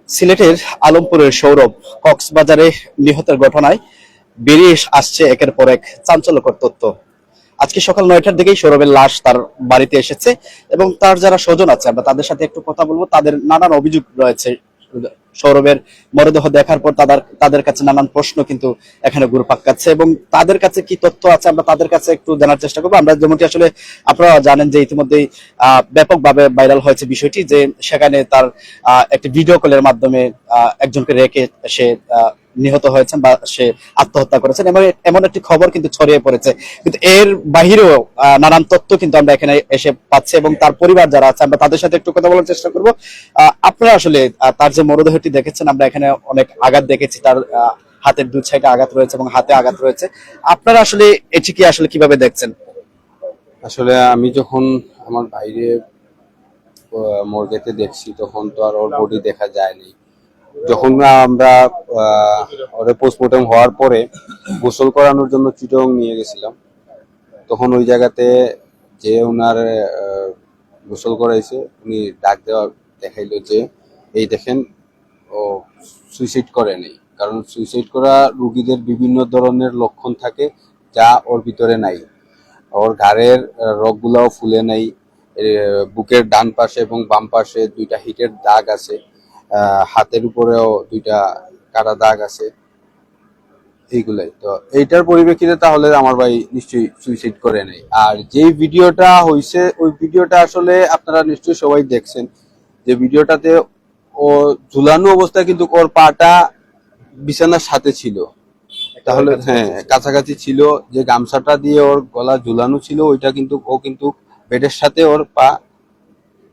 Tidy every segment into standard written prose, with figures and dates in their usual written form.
সিলেটের আলমপুরের সৌরভ কক্সবাজারে নিহতের ঘটনায় বেরিয়ে আসছে একের পর এক চাঞ্চল্যকর তথ্য। আজকে সকাল 9টার দিকেই সৌরভের লাশ তার বাড়িতে এসেছে এবং তার যারা স্বজন আছে আমরা তাদের সাথে একটু কথা বলবো। তাদের নানান অভিযোগ রয়েছে। সৌরভের মরদেহ দেখার পর তাদের কাছে নানান প্রশ্ন কিন্তু এখানে ঘুরপাক খাচ্ছে এবং তাদের কাছে কি তথ্য আছে আমরা তাদের কাছে একটু জানার চেষ্টা করবো। আমরা যেমনটি আসলে আপনারা জানেন যে ইতিমধ্যেই ব্যাপকভাবে ভাইরাল হয়েছে বিষয়টি, যে সেখানে তার একটি ভিডিও কলের মাধ্যমে একজনকে রেখে সে নিহত হয়েছেন বা সে আত্মহত্যা করেছেন এমন এমন একটি খবর কিন্তু ছড়িয়ে পড়েছে। কিন্তু এর বাহিরেও নানান তথ্য কিন্তু আমরা এখানে এসে পাচ্ছি এবং তার পরিবার যারা আছে আমরা তাদের সাথে একটু কথা বলার চেষ্টা করব। আপনারা আসলে তার যে মরদেহটি দেখেছেন, আমরা এখানে অনেক আঘাত দেখেছি, তার হাতের দু সাইডে আঘাত রয়েছে এবং হাতে আঘাত রয়েছে। আপনারা আসলে এটিকে আসলে কিভাবে দেখছেন? আসলে আমি যখন আমার বাইরে মর্গেতে দেখছি তখন তো আর ওর বডি দেখা যায়নি। যখন আমরা ওরে পোস্টমর্টম হওয়ার পরে গোসল করানোর জন্য চিটং নিয়ে গেছিলাম, তখন ওই জায়গাতে যে ওনার গোসল করাইছে উনি ডাক দেওয়া দেখাইলো যে এই দেখেন ও সুইসাইড করেনি। কারণ সুইসাইড করা রুগীদের বিভিন্ন ধরনের লক্ষণ থাকে যা ওর ভিতরে নাই। ওর ঘাড়ের রগগুলাও ফুলে নাই, বুকের ডান পাশে এবং বাম পাশে দুইটা হিটের দাগ আছে, হাতের উপরেও দুইটা কাটা দাগ আছে। এইগুলাই তো এইটার পরিপ্রেক্ষিতে তাহলে আমার ভাই নিশ্চয়ই সুইসাইড করে নাই। আর যেই ভিডিওটা হইছে ওই ভিডিওটা আসলে আপনারা নিশ্চয়ই সবাই দেখছেন, যে ভিডিওটাতে ও ঝুলানো অবস্থায় কিন্তু ওর পাটা বিছানার সাথে ছিল। তাহলে হ্যাঁ, কাছাকাছি ছিল। যে গামছাটা দিয়ে ওর গলা ঝুলানো ছিল ওইটা কিন্তু ও কিন্তু বেডের সাথে ওর পা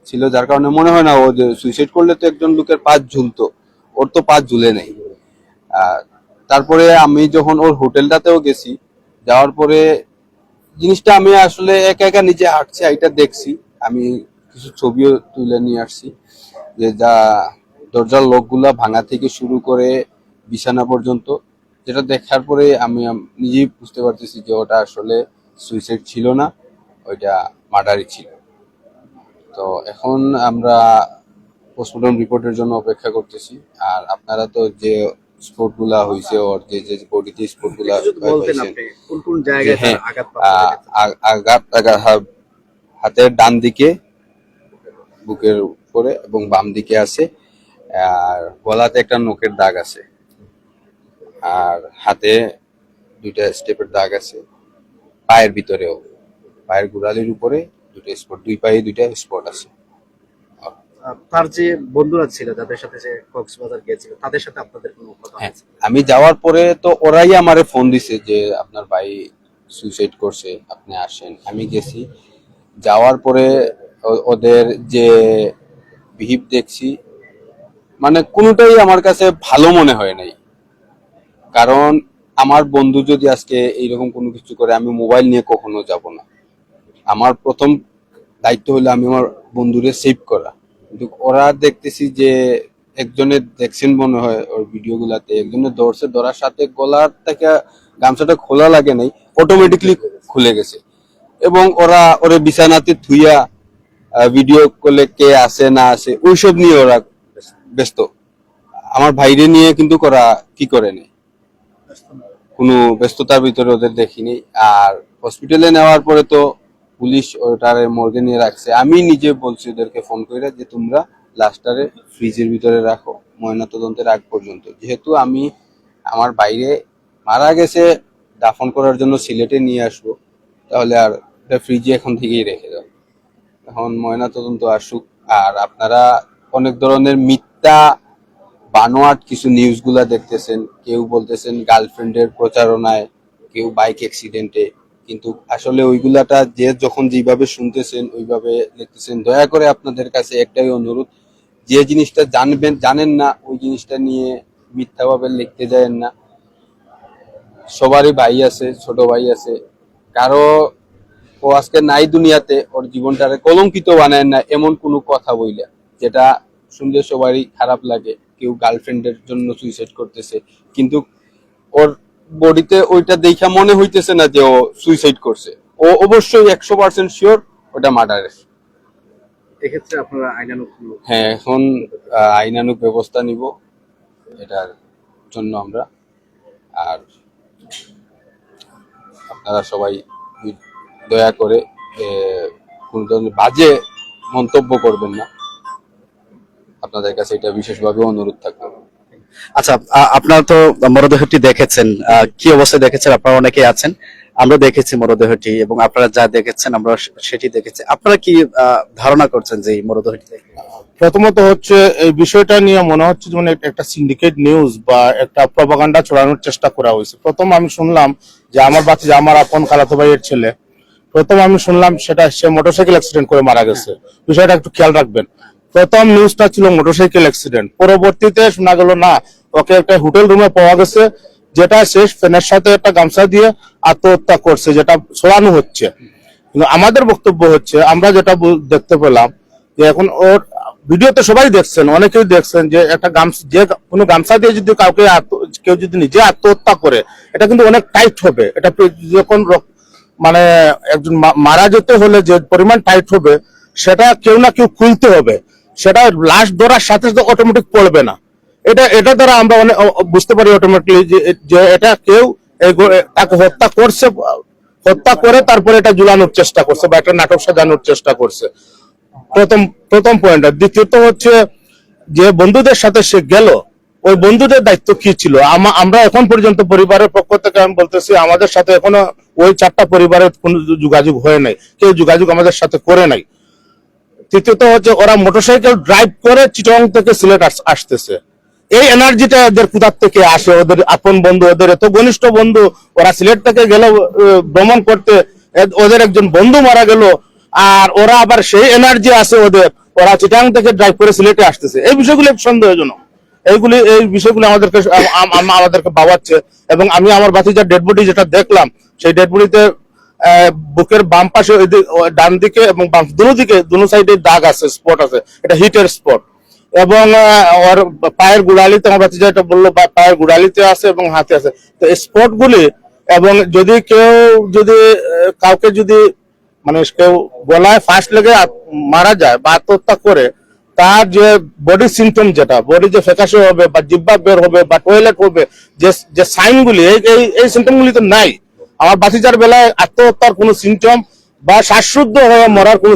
ছিল, যার কারণে মনে হয় না ও যে সুইসাইড করলে তো একজন লোকের পা ঝুলতো, ওর তো পা ঝুলে নেই। তারপরে আমি যখন ওর হোটেলটাতেও গেছি, যাওয়ার পরে জিনিসটা আমি আসলে একা একা নিজে হাঁটছি এটা দেখছি। আমি কিছু ছবিও তুলে নিয়ে আসছি, যে যা দরজার লকগুলা ভাঙা থেকে শুরু করে বিছানা পর্যন্ত, যেটা দেখার পরে আমি নিজেই বুঝতে পারতেছি যে ওটা আসলে সুইসাইড ছিল না, ওইটা মার্ডারই ছিল। তো এখন আমরা পোস্টমর্টম রিপোর্টের জন্য অপেক্ষা করতেছি। আর আপনারা তো যে স্পোর্ট গুলা হয়েছে ওর যে যে বডিতে স্পোর্ট গুলা পাইছেন, কোন কোন জায়গায় হ্যাঁ, আঘাত হাতের ডান দিকে বুকের উপরে এবং বাম দিকে আছে, আর গলাতে একটা নখের দাগ আছে, আর হাতে দুইটা স্টেপের দাগ আছে, পায়ের ভিতরেও পায়ের গোড়ালির উপরে দুটো স্পট, দুই পায়ে দুইটা স্পট আছে। তার যে বন্ধুরা ছিল যাদের সাথে সে কক্সবাজার গিয়েছিল তাদের সাথে আপনাদের কোনো কথা হ্যাঁ, হয়েছে? আমি যাওয়ার পরে তো ওরাই আমারে ফোন দিছে যে আপনার ভাই সুইসাইড করছে, আপনি আসেন। আমি গেছি, যাওয়ার পরে ওদের যে বিহেভ দেখছি, মানে কোনোটাই আমার কাছে ভালো মনে হয় নাই। কারণ আমার বন্ধু যদি আজকে এইরকম কোনো কিছু করে, আমি মোবাইল নিয়ে কখনো যাব না। আমার প্রথম দায়িত্ব হলো আমি আমার বন্ধুরে সেভ করা। কিন্তু ওরা দেখতেছি যে একজনের দেখছেন মনে হয় ওর ভিডিও গুলাতে, একজনের ধরছে, ধরার সাথে গলার থেকে গামছাটা খোলা লাগে নাই, অটোমেটিকলি খুলে গেছে। এবং ওরা ওরে বিছানাতে থুইয়া ভিডিও করলে কে আসে না আসে ওইসব নিয়ে ওরা ব্যস্ত। আমার ভাইরে নিয়ে কিন্তু ওরা কি করে নেই, কোনো ব্যস্ততার ভিতরে ওদের দেখিনি। আর হসপিটালে নেওয়ার পরে তো পুলিশ ওটারে মর্গে নিয়ে রাখছে। আমি নিজে বলছি ওদেরকে ফোন করে যে তোমরা লাশটারে ফ্রিজের ভিতরে রাখো ময়নাতদন্তের আগ পর্যন্ত, যেহেতু আমি আমার বাইরে মারা গেছে দাফন করার জন্য সিলেটে নিয়ে আসবো, তাহলে আর এটা ফ্রিজে এখন থেকেই রেখে দাও, এখন ময়নাতদন্ত আসুক। আর আপনারা অনেক ধরনের মিথ্যা বানোয়াট কিছু নিউজ গুলা দেখতেছেন, কেউ বলতেছেন গার্লফ্রেন্ডের প্রচারণায়, কেউ বাইক অ্যাক্সিডেন্টে, কিন্তু আসলে ওইগুলাটা যে যখন যেভাবে শুনতেছেন ওইভাবে দেখতেছেন। দয়া করে আপনাদের কাছে একটাই অনুরোধ, যে জিনিসটা জানেন না ওই জিনিসটা নিয়ে মিথ্যাভাবে লিখতে যায়েন না। সবারই ভাই আছে, ছোট ভাই আছে, কারো ও আজকে নাই দুনিয়াতে, ওর জীবনটারে কলঙ্কিত বানায় না এমন কোনো কথা বইলা যেটা শুনলে সবারই খারাপ লাগে। কেউ গার্লফ্রেন্ডের জন্য সুইসাইড করতেছে, কিন্তু ওর বডিতে ওইটা দেখা মনে হইতেছে না যে ও সুইসাইড করছে। ও অবশ্যই 100% শিওর ওটা মার্ডারের। এক্ষেত্রে আপনারা আইনানুগ হ্যাঁ, এখন আইনানুগ ব্যবস্থা নিব এটার জন্য আমরা। আর আপনারা সবাই দয়া করে কোনো ধরনের বাজে মন্তব্য করবেন না, আপনাদের কাছে এটা বিশেষভাবে অনুরোধ থাকবে। আচ্ছা, আপনারা তো মরদেহটি দেখেছেন, কি অবস্থায় দেখেছেন? আপনারা অনেকেই আছেন, আমরা দেখেছি মরদেহটি, এবং আপনারা যা দেখেছেন আমরা সেটি দেখেছি। আপনারা কি ধারণা করছেন যে এই মরদেহটি দেখে? প্রথমত হচ্ছে এই বিষয়টা নিয়ে মনে হচ্ছে যেমন একটা সিন্ডিকেট নিউজ বা একটা প্রপাগান্ডা ছড়ানোর চেষ্টা করা হয়েছে। প্রথম আমি শুনলাম যে আমার বাচ্চা, যে আমার আপন খালাতো ভাইয়ের ছেলে, প্রথম আমি শুনলাম সেটা সে মোটরসাইকেল অ্যাক্সিডেন্ট করে মারা গেছে। বিষয়টা একটু খেয়াল রাখবেন। প্রথম নিউজটা ছিল মোটরসাইকেল অ্যাক্সিডেন্ট, পরবর্তীতে শোনা গেল না, ওকে একটা হোটেল রুমে পাওয়া গেছে, যেটা শেষ ফ্যানের সাথে একটা গামছা দিয়ে আত্মহত্যা করছে, যেটা ছড়ানো হচ্ছে। কিন্তু আমাদের বক্তব্য হচ্ছে, আমরা যেটা দেখতে পেলাম যে এখন ওর ভিডিওতে সবাই দেখছেন, অনেকেই দেখছেন যে একটা গামছা, যে কোনো গামছা দিয়ে যদি কাউকে কেউ যদি নিজে আত্মহত্যা করে, এটা কিন্তু অনেক টাইট হবে। এটা যখন মানে একজন মারা যেতে হলে যে পরিমাণ টাইট হবে, সেটা কেউ না কেউ খুলতে হবে, সেটা লাশ ধরার সাথে সাথে অটোমেটিক পড়বে না। এটা দ্বারা আমরা অনেক বুঝতে পারি অটোমেটিকলি যে এটা কেউ তাকে হত্যা করছে, হত্যা করে তারপরে এটা ঝুলানোর চেষ্টা করছে বা একটা নাটক সাজানোর চেষ্টা করছে। প্রথম পয়েন্ট। দ্বিতীয়ত হচ্ছে যে বন্ধুদের সাথে সে গেল, ওই বন্ধুদের দায়িত্ব কি ছিল? আমরা এখন পর্যন্ত পরিবারের পক্ষ থেকে আমি বলতেছি, আমাদের সাথে এখনো ওই 4টা পরিবারের কোনো যোগাযোগ হয় নাই, কেউ যোগাযোগ আমাদের সাথে করে নাই। তৃতীয়ত হচ্ছে ওরা মোটরসাইকেল ড্রাইভ করে চিটং থেকে সিলেট আসতেছে। এই এনার্জিটা ওদের কোথার থেকে আসে? ওদের আপন বন্ধু, ওদের এত ঘনিষ্ঠ বন্ধু, ওরা সিলেট থেকে গেল ভ্রমণ করতে, ওদের একজন বন্ধু মারা গেল, আর ওরা আবার সেই এনার্জি আছে ওদের, ওরা চিটাং থেকে ড্রাইভ করে সিলেটে আসতেছে। এই বিষয়গুলি সন্দেহজনক। এই বিষয়গুলো আমাদেরকে ভাবাচ্ছে। এবং আমি আমার ভাতিজার ডেড বডি যেটা দেখলাম, সেই ডেড বডিতে বুকের বাম পাশে, ডান দিকে এবং বাম দুনো সাইডে দাগ আছে, স্পট আছে, এটা হিটের স্পট। এবং ওর পায়ের গুড়ালিতে, আমার ভাতিজা এটা বললো, পায়ের গুড়ালিতে আছে এবং হাতে আছে। তো এই স্পট গুলি, এবং যদি কাউকে যদি মানে কেউ গলায় ফাঁস লেগে মারা যায় বা আত্মহত্যা করে, তার যে বডি সিমটম, যেটা বডি যে ফ্যাকাশে হবে বা জিহ্বা বের হবে বা টয়লেট হবে, যে সাইনগুলি, এই সিমটম গুলি তো নাই। আমার বাতিজার বেলায় আত্মহত্যার কোনো সিমটম বা শ্বাসরুদ্ধ হয়ে মরার কোনো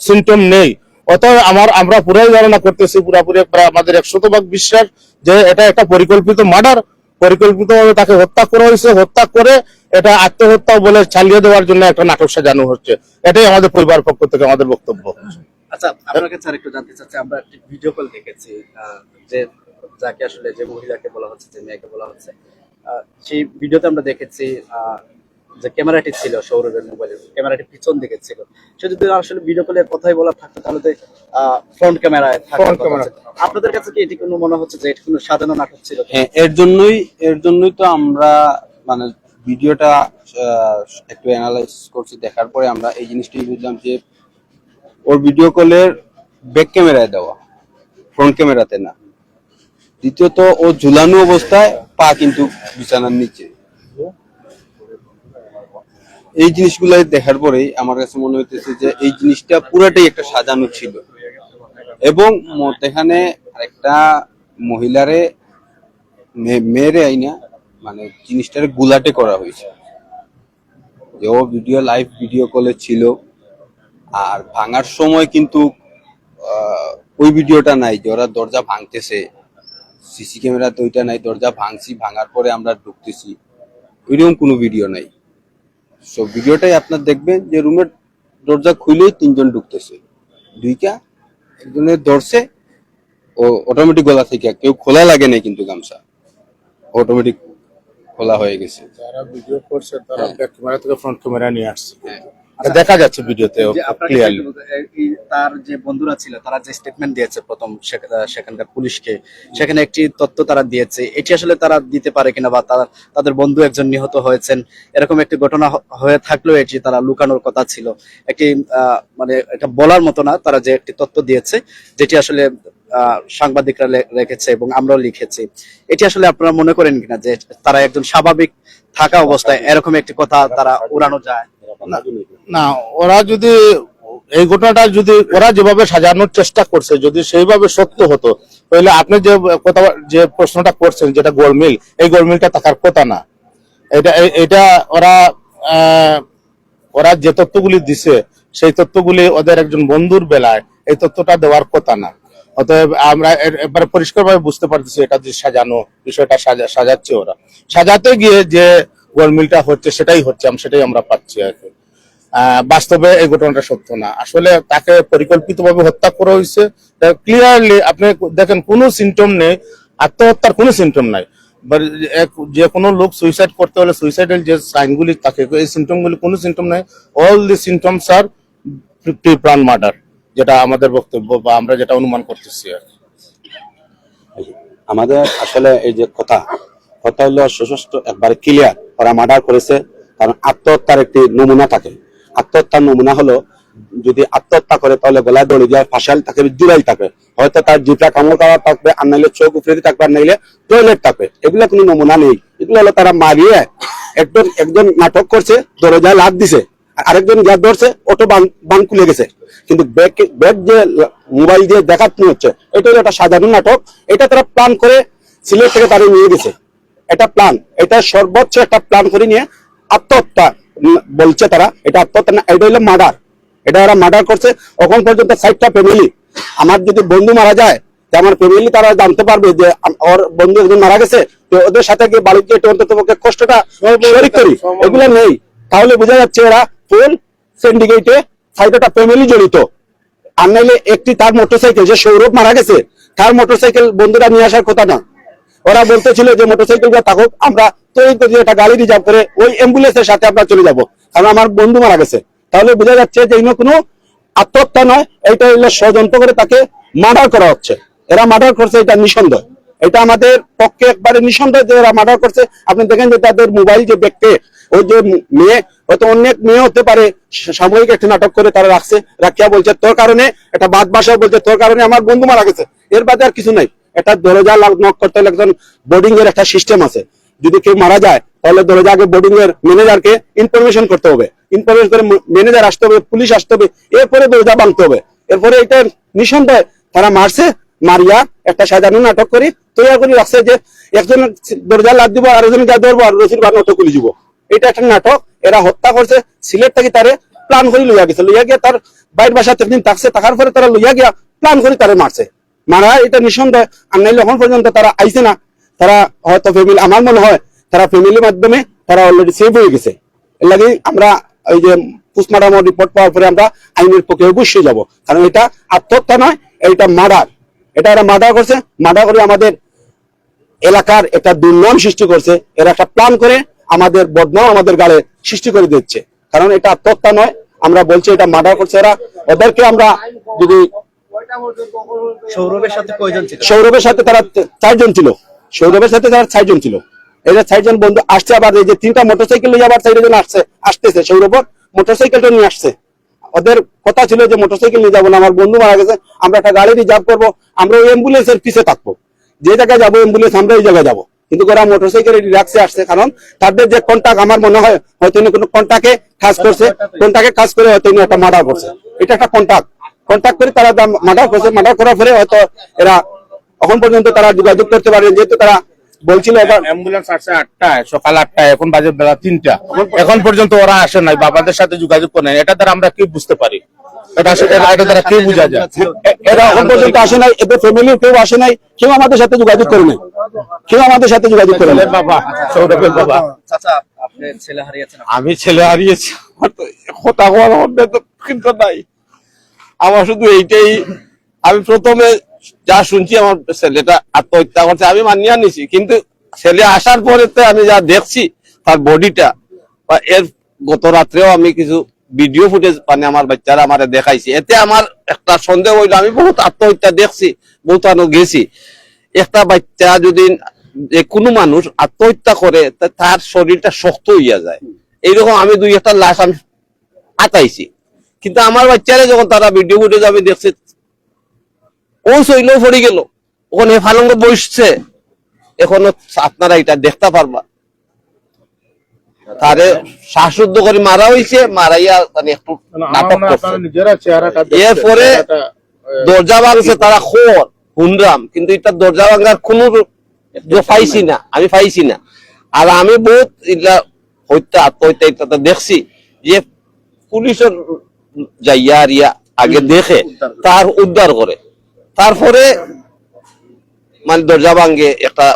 সিমটম নেই। অতএব আমরা পুরাই ধারণা করতেছি, পুরাপুরি আমাদের 100% বিশ্বাস যে এটা একটা পরিকল্পিত মার্ডার, পরিকল্পিতভাবে তাকে হত্যা করা হয়েছে। হত্যা করে এটা আত্মহত্যা বলে চালিয়ে দেওয়ার জন্য একটা নাটক সাজানো হচ্ছে। এটাই আমাদের পরিবার পক্ষ থেকে আমাদের বক্তব্য। আচ্ছা, আপনার কাছে আরেকটু জানতে চাচ্ছি, আমরা একটি ভিডিও কল দেখেছি, যে যাকে আসলে যে মহিলাকে বলা হচ্ছে, যে মেয়েকে বলা হচ্ছে, সেই ভিডিওতে আমরা দেখেছি যে ক্যামেরাটি ছিল সৌরভের মোবাইলের, ক্যামেরাটি পিছন দিকে ছিল। সে যদি আসলে ভিডিও কলের কথাই বলা থাকতো, তাহলে তো ফ্রন্ট ক্যামেরায় থাকতো। আপনাদের কাছে কি এটি কোনো মনে হচ্ছে যে এটি কোনো সাজানো নাটক ছিল? হ্যাঁ, এর জন্যই তো আমরা মানে ভিডিওটা একটু অ্যানালাইজ করছি। দেখার পরে আমরা এই জিনিসটাই বুঝলাম যে ওর ভিডিও কলের ব্যাক ক্যামেরায় দেওয়া, ফ্রন্ট ক্যামেরাতে না। দ্বিতীয়ত ও ঝুলানো অবস্থায়, পা কিন্তু বিছানার নিচে। এই জিনিসগুলো দেখার পরেই আমার কাছে মনে হইতেছে যে এই জিনিসটা পুরাটাই একটা সাজানো ছিল, এবং এখানে একটা মহিলারে মেয়েরে আইনা মানে জিনিসটারে গুলাটে করা হয়েছে। যে ও লাইভ ভিডিও কলে ছিল, আর ভাঙার সময় কিন্তু ওই ভিডিওটা নাই যে ওরা দরজা ভাঙতেছে, সিসি ক্যামেরাতে ওইটা নাই। দরজা ভাঙার পরে আমরা ঢুকতেছি, ওইরকম কোনো ভিডিও নাই। সব ভিডিওটাই আপনার দেখবেন যে রুমের দরজা খুলেই 3জন ঢুকতেছে, একজনের ধরছে, ও অটোমেটিক গলা থেকে, কেউ খোলা লাগে না কিন্তু গামছা, অটোমেটিক খোলা হয়ে গেছে। যারা ভিডিও করছে তারা ব্যাক ক্যামেরা থেকে ফ্রন্ট ক্যামেরা নিয়ে আসছে, দেখা যাচ্ছে ভিডিওতে ক্লিয়ারলি। তার যে বন্ধুরা ছিল, তারা যে স্টেটমেন্ট দিয়েছে প্রথম সেখানকার পুলিশকে, সেখানে একটি তথ্য তারা দিয়েছে, এটি আসলে তারা দিতে পারে কিনা, বা তাদের বন্ধু একজন নিহত হয়েছেন, এরকম একটি ঘটনা হয়ে থাকলেও এটি তারা লুকানোর কথা ছিল। একটি মানে এটা বলার মতো না, তারা যে একটি তথ্য দিয়েছে, যেটি আসলে সাংবাদিকরা রেখেছে এবং আমরাও লিখেছি, এটি আসলে আপনারা মনে করেন কিনা যে তারা একজন স্বাভাবিক থাকা অবস্থায় এরকম একটি কথা তারা উড়ানো যায়? না, ওরা যদি এই ঘটনাটা যদি ওরা যেভাবে সাজানোর চেষ্টা করছে যদি সেইভাবে সত্য হতো তাহলে আপনি যে কথা যে প্রশ্নটা করছেন যেটা গোলমিল, এই গোলমিলটা থাকার কথা না। এটা ওরা ওরা যে তথ্যগুলি দিছে সেই তথ্যগুলি ওদের একজন বন্ধুর বেলায় এই তথ্যটা দেওয়ার কথা না। অতএব আমরা এবারে পরিষ্কারভাবে বুঝতে পারতেছি এটা যে সাজানো বিষয়টা সাজাচ্ছে ওরা। সাজাতে গিয়ে যে গোলমিলটা হচ্ছে সেটাই হচ্ছে, সেটাই আমরা পাচ্ছি আর কি। বাস্তবে এই ঘটনাটা সত্য না, আসলে তাকে পরিকল্পিতভাবে হত্যা করা হয়েছে। ক্লিয়ারলি আপনি দেখেন কোনো সিমটম নেই, আত্মহত্যার কোনো সিমটম নাই। যে কোনো লোক সুইসাইড করতে হলে সুইসাইডের যে সাইনগুলি থাকে এই সিমটমগুলি কোনো সিমটম নাই। All the symptoms are pre plan murder, যেটা আমাদের বক্তব্য বা আমরা যেটা অনুমান করতেছি আর কি। আমাদের আসলে এই যে কথা হলো সুস্পষ্ট একবারে ক্লিয়ার, ওরা মার্ডার করেছে। কারণ আত্মহত্যার একটি নমুনা থাকে। আত্মহত্যার নমুনা হলো যদি আত্মহত্যা করে তাহলে গলায় দড়ি দিয়ে ফাঁসাল থাকে, জুড়াই থাকে, হয়তো তার জিপটা কামড় খাওয়া থাকবে, আর নাইলে চোখ উপরে থাকবে, আর নাইলে টয়লেট থাকবে। এগুলো কোনো নমুনা নেই। এগুলো হলো তারা মারিয়ে একজন নাটক করছে, দরজায় লাত দিছে, আরেকজন গ্যাস ধরছে, অটো বান খুলে গেছে। কিন্তু ব্যাগ যে মোবাইল দিয়ে দেখানো হচ্ছে এটা হলো একটা সাধারণ নাটক। এটা তারা প্ল্যান করে সিলেট থেকে তারা নিয়ে গেছে। এটা প্ল্যান, এটা সর্বোচ্চ একটা প্ল্যান করে নিয়ে আত্মহত্যা বলছে তারা। এটা আত্মহত্যা না, এটা হলো মার্ডার। এটা ওরা মার্ডার করছে। এখন পর্যন্ত 60টা ফ্যামিলি, আমার যদি বন্ধু মারা যায় আমার ফ্যামিলি তারা জানতে পারবে যে ওর বন্ধু একজন মারা গেছে, তো ওদের সাথে গিয়ে বাড়িতে একটু অন্তত কষ্টটা শরিক করি, এগুলো নেই। তাহলে বোঝা যাচ্ছে এরা ফুল সিন্ডিকেটে 60টা ফ্যামিলি জড়িত। আর নাইলে একটি তার মোটরসাইকেল, যে সৌরভ মারা গেছে তার মোটরসাইকেল বন্ধুরা নিয়ে আসার কথা না। ওরা বলতেছিল যে মোটরসাইকেলটা থাকুক, আমরা তৈরি করে একটা গাড়ি রিজার্ভ করে ওই অ্যাম্বুলেন্সের সাথে আমরা চলে যাব, কারণ আমার বন্ধু মারা গেছে। তাহলে বোঝা যাচ্ছে যে এগুলো কোনো আত্মহত্যা নয়, এটা হলো ষড়যন্ত্র করে তাকে মার্ডার করা হচ্ছে। এরা মার্ডার করছে, এটা নিঃসন্দেহ। এটা আমাদের পক্ষে একবারে নিঃসন্দেহ যে এরা মার্ডার করছে। আপনি দেখেন যে তাদের মোবাইল যে ব্যাগকে ওই যে মেয়ে, হয়তো অনেক মেয়ে হতে পারে, সাময়িক একটা নাটক করে তারা রাখছে, রাখিয়া বলছে তোর কারণে, একটা বাদ বাসা বলছে তোর কারণে আমার বন্ধু মারা গেছে। এর বাদে আর কিছু নাই। এটা দরজা নক করতে হলে একজন বোর্ডিং এর একটা সিস্টেম আছে। যদি কেউ মারা যায় তাহলে দরজা আগে বোর্ডিং এর ম্যানেজারকে ইনফরমেশন করতে হবে, ইনফরমেশন করে ম্যানেজার আসতে হবে, পুলিশ আসতে হবে, এরপরে দরজা ভাঙতে হবে। এরপরে এটা নিঃসন্দেহ তারা মারছে, মারিয়া একটা সাধারণ নাটক করে তৈরি করে রাখছে যে একজন দরজা লাদ দিব, আর একজন যা ধরবো, আর রসির বান অটো খুলে দিব। এটা একটা নাটক। এরা হত্যা করছে, সিলেট থেকে তারে প্ল্যান করে লইয়া গেছে, লইয়া গিয়া তার বাইর বাসা একদিন থাকছে, থাকার পরে তারা লইয়া গিয়া প্ল্যান করে তারা মারছে। মারা এটা নিঃসন্দেহ। আর নাইলে এখন পর্যন্ত তারা আইছে না। তারা হয়তো ফ্যামিলি, আমার মনে হয় তারা ফ্যামিলির মাধ্যমে তারা অলরেডি সেভ হয়ে গেছে। এর লাগে আমরা এই যে পোস্টমর্টম রিপোর্ট পাওয়ার পরে আমরা আইনের পক্ষে অবশ্যই যাব, কারণ এটা আত্মহত্যা নয়, এটা মার্ডার। এটা এরা মার্ডার করছে, মার্ডার করে আমাদের এলাকার একটা দুর্নাম সৃষ্টি করছে। এরা একটা প্ল্যান করে আমাদের বদনাম আমাদের গালে সৃষ্টি করে দিচ্ছে, কারণ এটা আত্মহত্যা নয়। আমরা বলছি এটা মার্ডার করছে এরা। ওদেরকে আমরা যদি সৌরভের সাথে কয়জন ছিল? সৌরভের সাথে তারা 4 জন ছিল। সৌরভের সাথে তারা 6 জন ছিল। এরা 6 জন বন্ধু আসছে। আবার এই যে 3টা মোটরসাইকেল নিয়ে আবার 4 জন আসতেছে। সৌরভ মোটরসাইকেলটা নিয়ে আসছে। ওদের কথা ছিল যে মোটরসাইকেল নিয়ে যাবো না, আমার বন্ধু মারা গেছে, আমরা একটা গাড়ি রিজার্ভ করবো, আমরা ওই অ্যাম্বুলেন্সের পিছে থাকবো, যে জায়গায় যাবো অ্যাম্বুলেন্স আমরা ওই জায়গায় যাবো। কিন্তু ওরা মোটরসাইকেল রিলাক্সে আসছে, কারণ তাদের যে কন্টাক্ট, আমার মনে হয় হয়তো কোনো কন্টাক্টে কাজ করছে, কন্টাক্টে কাজ করে হয়তো একটা মার্ডার করছে। এটা একটা কন্টাক্ট করে তারা মার্ডার করছে। মার্ডার করার পরে হয়তো এরা এখন পর্যন্ত তারা যোগাযোগ করতে পারেন, যেহেতু তারা বলছিল অ্যাম্বুলেন্স আসছে 8টায়, সকাল 8টায়, এখন বাজে বেলা 3টা, এখন পর্যন্ত ওরা আসে নাই, বাবাদের সাথে যোগাযোগ করে নাই। এটা দ্বারা আমরা কি বুঝতে পারি? এটা দ্বারা কি বোঝা যায়? এরা এখন পর্যন্ত আসে নাই, এদের ফ্যামিলির কেউ আসে নাই, কেউ আমাদের সাথে যোগাযোগ করে নাই, কেউ আমাদের সাথে যোগাযোগ করে নাই। বাবা, সৌরভের বাবা। চাচা, আপনি ছেলে হারিয়েছেন? আমি ছেলে হারিয়েছি, আমার তো কথা বলার মধ্যে তো কিন্তু নাই। আমার শুধু এইটাই, আমি প্রথমে যা শুনছি আমার ছেলেটা আত্মহত্যা করছে আমি মানিয়ে নিছি, কিন্তু ছেলে আসার পরে তো আমি যা দেখছি তার বডিটা, বা এর গত রাত্রেও আমি কিছু ভিডিও ফুটেজ মানে আমার বাচ্চারা আমার দেখাইছে, এতে আমার একটা সন্দেহ হইলো। আমি বহুত আত্মহত্যা দেখছি, বহুত আনো গেছি। একটা বাচ্চা যদি, যে কোনো মানুষ আত্মহত্যা করে তার শরীরটা শক্ত হইয়া যায়। এইরকম আমি 2-1টা লাশ আমি আতাইছি, কিন্তু আমার বাচ্চারা যখন তারা ভিডিও ফুটেজ আমি দেখছি, ও শৈলেও পড়ে গেল, ওখানে ফালঙ্গ বসছে। এখনো আপনারা এটা দেখতে পারবা। তারে শ্বাসরুদ্ধ করে মারা হয়েছে, মারাইয়া মানে একটু নাটক করছে। নিজেরা চেহারাটা এরপরে দরজা ভাঙছে তারা খোর হুনরাম, কিন্তু এটা দরজা ভাঙার কোনো পাইছি না, আমি পাইছি না। আর আমি বহুত এটা আত্মহত্যা এটা দেখছি যে পুলিশের যাইয়া আর ইয়া আগে দেখে তার উদ্ধার করে, তারপরে মানে দরজা ভাঙ্গে একটা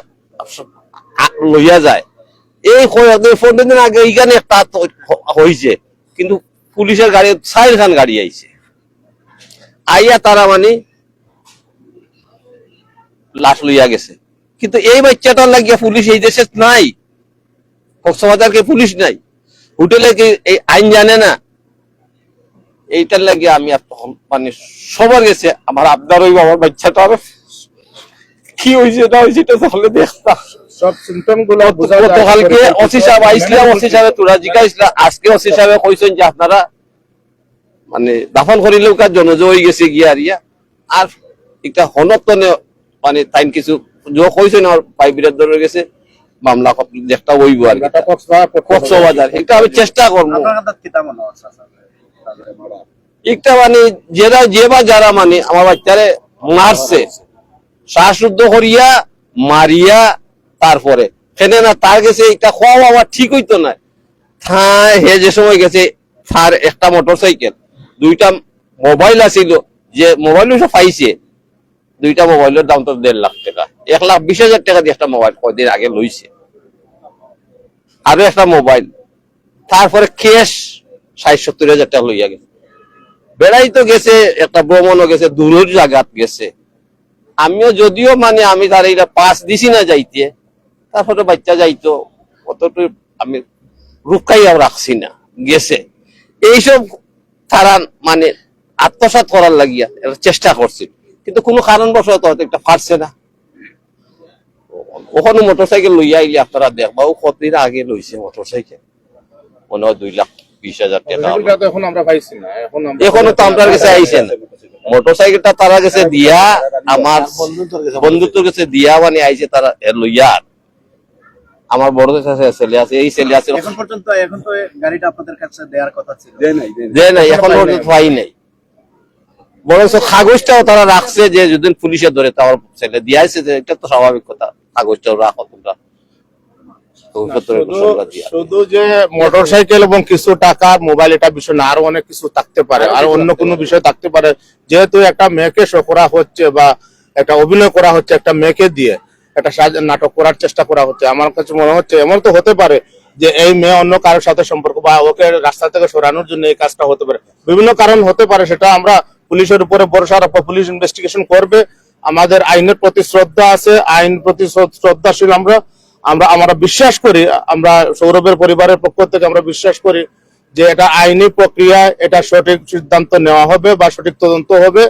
লইয়া যায়। এই 14 দিন আগে এইখানে একটা হয়েছে, কিন্তু পুলিশের গাড়ি 4 খান গাড়ি আইছে, আইয়া তারা মানে লাশ লইয়া গেছে। কিন্তু এই বাচ্চাটার লাগিয়া পুলিশ এই দেশে নাই, কক্সবাজারকে পুলিশ নাই, হোটেলে কি এই আইন জানে না। এইটার লাগিয়ে আমি মানে সবার গেছে আমার আবদার হইব আমার বাচ্চাটা কি হয়েছে না হয়েছে এটা তাহলে দেখতাম। সব সিমটম গুলো গতকালকে ওসি সাহেব আইসলাম, ওসি সাহেব তোরা জিজ্ঞাসা, আজকে ওসি সাহেব কইছেন যে আপনারা মানে দাফন করিলেও কাজ জনজ হয়ে গেছে গিয়া আরিয়া। আর একটা হনতনে মানে তাই কিছু কইছেন আমার ভাই বিরাট ধরে গেছে মামলা একটা হইব আর কি কক্সবাজার। এটা আমি চেষ্টা করবো একটা মানে যারা মানে আমার বাচ্চারে মারছে শ্বাসরুদ্ধ করিয়া মারিয়া, তারপরে কেনে না তার গেছে এটা খাওয়া আমার ঠিক হইতো না। হে যে সময় গেছে তার একটা মোটর সাইকেল, 2টা মোবাইল আছিল, যে মোবাইল পাইছে 2টা মোবাইলের দাম তো 1.5 লাখ টাকা, 1,20,000 টাকা দিয়ে একটা মোবাইল কয়দিন আগে লইছে, আরো একটা মোবাইল, তারপরে ক্যাশ 60-70 হাজার টাকা লইয়া গেছে। বেড়াই তো গেছে, একটা ভ্রমণও গেছে, দূরের জায়গাত গেছে। আমিও যদিও মানে আমি তার এইটা পাস দিছি না যাইতে, তারপরে বাচ্চা যাইতো অতটুকু আমি রুকাইয়াও রাখছি না, গেছে। এইসব তারা মানে আত্মসাৎ করার লাগিয়া চেষ্টা করছে, কিন্তু কোনো কারণবশত হয়তো একটা পারছে না। ওখানে মোটরসাইকেল লইয়া আইলে আপনারা দেখবা, ও কতদিন আগে লইছে মোটরসাইকেল, মনে হয় 2,20,000 টাকা। এখন আমরা পাইছি না, এখনো তো আপনার কাছে আইসেন মোটরসাইকেলটা তারা গেছে দিয়া, আমার বন্ধুত্বের কাছে দিয়া মানে আইছে তারা লইয়া। আমার বড় ছেলে আছে, এই ছেলে আছে, এখন পর্যন্ত এখন তো গাড়িটা আপনাদের কাছে দেওয়ার কথা ছিল, যে নাই এখন পর্যন্ত পাই নাই। বরং কাগজটাও তারা রাখছে যে যদি পুলিশে ধরে তার ছেলে দিয়েছে, যে এটা তো স্বাভাবিক কথা, কাগজটাও রাখো তোমরা। শুধু যে মোটরসাইকেল এবং কিছু টাকা মোবাইল এটা বিষয় না, আরো অনেক কিছু থাকতে পারে, আর অন্য কোনো বিষয় থাকতে পারে। যেহেতু একটা মেয়েকে শো করা হচ্ছে বা একটা অভিনয় করা হচ্ছে, একটা মেয়েকে দিয়ে একটা নাটক করার চেষ্টা করা হচ্ছে, আমার কাছে মনে হচ্ছে এমন তো হতে পারে যে এই মেয়ে অন্য কারোর সাথে সম্পর্ক বা ওকে রাস্তা থেকে সরানোর জন্য এই কাজটা হতে পারে। বিভিন্ন কারণ হতে পারে, সেটা আমরা পুলিশের উপরে ভরসা রাখবো, পুলিশ ইনভেস্টিগেশন করবে। আমাদের আইনের প্রতি শ্রদ্ধা আছে, আইন প্রতি শ্রদ্ধাশীল আমরা বিশ্বাস করি, আমরা সৌরভের পরিবারের পক্ষ থেকে আমরা বিশ্বাস করি যে এটা আইনি প্রক্রিয়া, এটা সঠিক সিদ্ধান্ত নেওয়া হবে বা সঠিক তদন্ত হবে,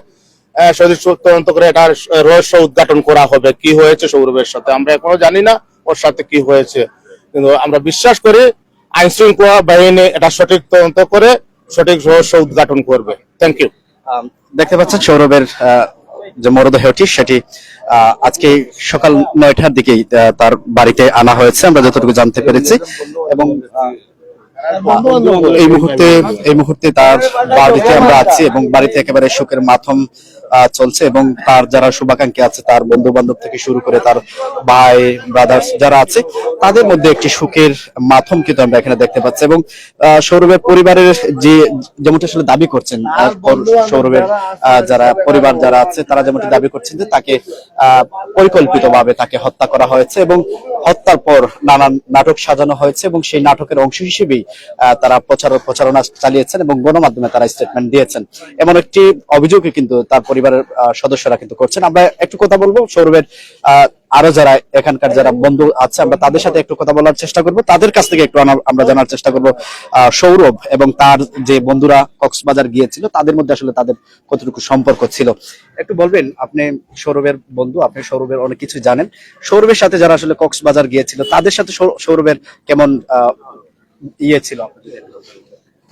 সঠিক তদন্ত করে এটার রহস্য উদ্ঘাটন করা হবে কি হয়েছে সৌরভের সাথে। আমরা এখনো জানি না ওর সাথে কি হয়েছে, কিন্তু আমরা বিশ্বাস করি আইন শৃঙ্খলা বাহিনী এটা সঠিক তদন্ত করে সঠিক রহস্য উদ্ঘাটন করবে। Thank you. দেখতে পাচ্ছেন সৌরভের যে মরদেহটি সেটি আজকে সকাল 9টার দিকেই তার বাড়িতে আনা হয়েছে, আমরা যতটুকু জানতে পেরেছি। এবং এই মুহূর্তে তার বাড়িতে আমরা আছি এবং বাড়িতে একেবারে শোকের মাধ্যম চলছে, এবং তার যারা শুভাকাঙ্ক্ষী আছে, তার বন্ধু বান্ধব থেকে শুরু করে তার ভাই ব্রাদার্স যারা আছে, তাদের মধ্যে একটি সুখের মাধ্যম কিন্তু আমরা এখানে দেখতে পাচ্ছি। এবং সৌরভের পরিবারের যেমনটা আসলে দাবি করছেন, সৌরভের যারা পরিবার যারা আছে তারা যেমনটা দাবি করছেন যে তাকে পরিকল্পিতভাবে তাকে হত্যা করা হয়েছে, এবং হত্যার পর নানান নাটক সাজানো হয়েছে, এবং সেই নাটকের অংশ হিসেবেই তারা প্রচারণা চালিয়েছেন এবং গণমাধ্যমে তারা স্টেটমেন্ট দিয়েছেন। এমন একটি অভিযোগই কিন্তু তার পরিবারের সদস্যরা কিন্তু করছেন। আমরা একটু কথা বলবো সৌরভের আরো যারা এখানকার যারা বন্ধু আছে, আমরা তাদের সাথে একটু কথা বলার চেষ্টা করব, তাদের কাছ থেকে একটু আমরা জানার চেষ্টা করব সৌরভ এবং তার যে বন্ধুরা কক্সবাজার গিয়েছিল তাদের মধ্যে আসলে তাদের কতটুকু সম্পর্ক ছিল। একটু বলবেন, আপনি সৌরভের বন্ধু, আপনি সৌরভের অনেক কিছু জানেন, সৌরভের সাথে যারা আসলে কক্সবাজার গিয়েছিল তাদের সাথে সৌরভের কেমন ইয়ে ছিল?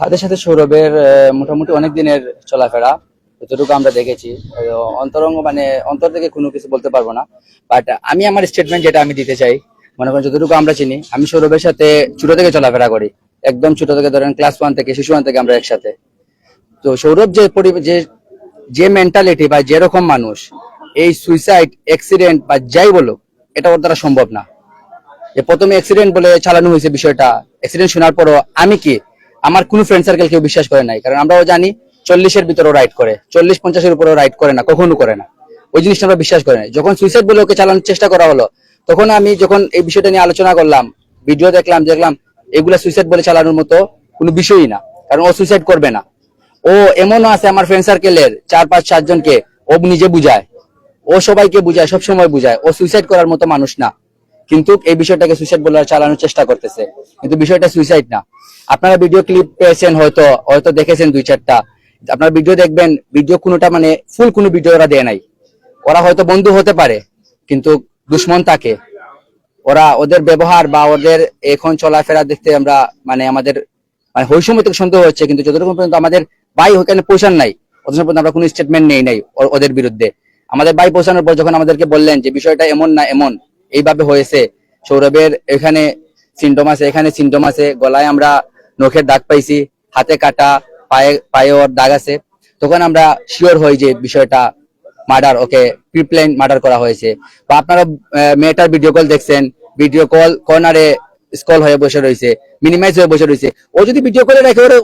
তাদের সাথে সৌরভের মোটামুটি অনেক দিনের চলাফেরা, যতটুকু আমরা দেখেছি। অন্তরঙ্গ মানে অন্তর থেকে কোনো কিছু বলতে পারবো না, বাট আমি আমার স্টেটমেন্ট যেটা আমি দিতে চাই, মনে করেন যতটুকু আমরা চিনি, আমি সৌরভের সাথে ছোট থেকে চলাফেরা করি, একদম ছোট থেকে ধরেন ক্লাস 1 থেকে শিশু 1 থেকে আমরা একসাথে। তো সৌরভ যে মেন্টালিটি বা যেরকম মানুষ, এই সুইসাইড অ্যাক্সিডেন্ট বা যাই বলো, এটা ওর দ্বারা সম্ভব না। যে প্রথমে অ্যাক্সিডেন্ট বলে চালানো হয়েছে বিষয়টা, অ্যাক্সিডেন্ট শোনার পরও আমি কি, আমার কোনো ফ্রেন্ড সার্কেল কেউ বিশ্বাস করে নাই, কারণ আমরাও জানি 40-এর ভিতরেও রাইড করে, 40-50-এর উপরেও রাইড করে না, কখনো করে না, ওই জিনিসটা আমরা বিশ্বাস করি না। যখন সুইসাইড বলে ওকে চালানোর চেষ্টা করা হলো, তখন আমি যখন এই বিষয়টা নিয়ে আলোচনা করলাম, ভিডিও দেখলাম এগুলা সুইসাইড বলে চালানোর মতো কোনো বিষয়ই না, কারণ ও সুইসাইড করবে না। ও এমনও আছে আমার ফ্রেন্ড সার্কেলের 4-5-7 জনকে ও নিজে বুঝায়, ও সবাইকে বুঝায়, সবসময় বুঝায়, ও সুইসাইড করার মতো মানুষ না, কিন্তু এই বিষয়টাকে সুইসাইড বলে চালানোর চেষ্টা করতেছে, কিন্তু বিষয়টা সুইসাইড না। আপনারা ভিডিও ক্লিপ পেয়েছেন, হয়তো দেখেছেন 2-4টা, আপনারা ভিডিও দেখবেন, ভিডিও কোনোটা মানে ফুল কোনো ভিডিও ওরা দেয় নাই। ওরা হয়তো বন্ধু হতে পারে, কিন্তু দুশ্মন থাকে। ওদের ব্যবহার বা ওদের এখন চলাফেরা দেখতে আমরা মানে আমাদের মানে ওই সময় থেকে সন্দেহ হচ্ছে, কিন্তু যতটুকু পর্যন্ত আমাদের ভাই ওখানে পৌঁছান নাই, অতক্ষণ পর্যন্ত আমরা কোনো স্টেটমেন্ট নেই নাই ওদের বিরুদ্ধে। আমাদের ভাই পৌঁছানোর পর যখন আমাদেরকে বললেন যে বিষয়টা এমন না এমন, এইভাবে হয়েছে, সৌরভের এখানে সিমটম আছে, এখানে সিমটম আছে, গলায় আমরা নখের দাগ পাইছি, হাতে কাটা, পায়ে ওর দাগ আছে, তখন আমরা শিওর হই যে বিষয়টা মার্ডার, ওকে প্রিপ্ল্যান মার্ডার করা হয়েছে। বা আপনারা মেয়েটার ভিডিও কল দেখছেন, ভিডিও কল কর্নারে স্কল হয়ে বসে রয়েছে, মিনিমাইজ হয়ে বসে রয়েছে। ও যদি ভিডিও কলে রাখে ওরে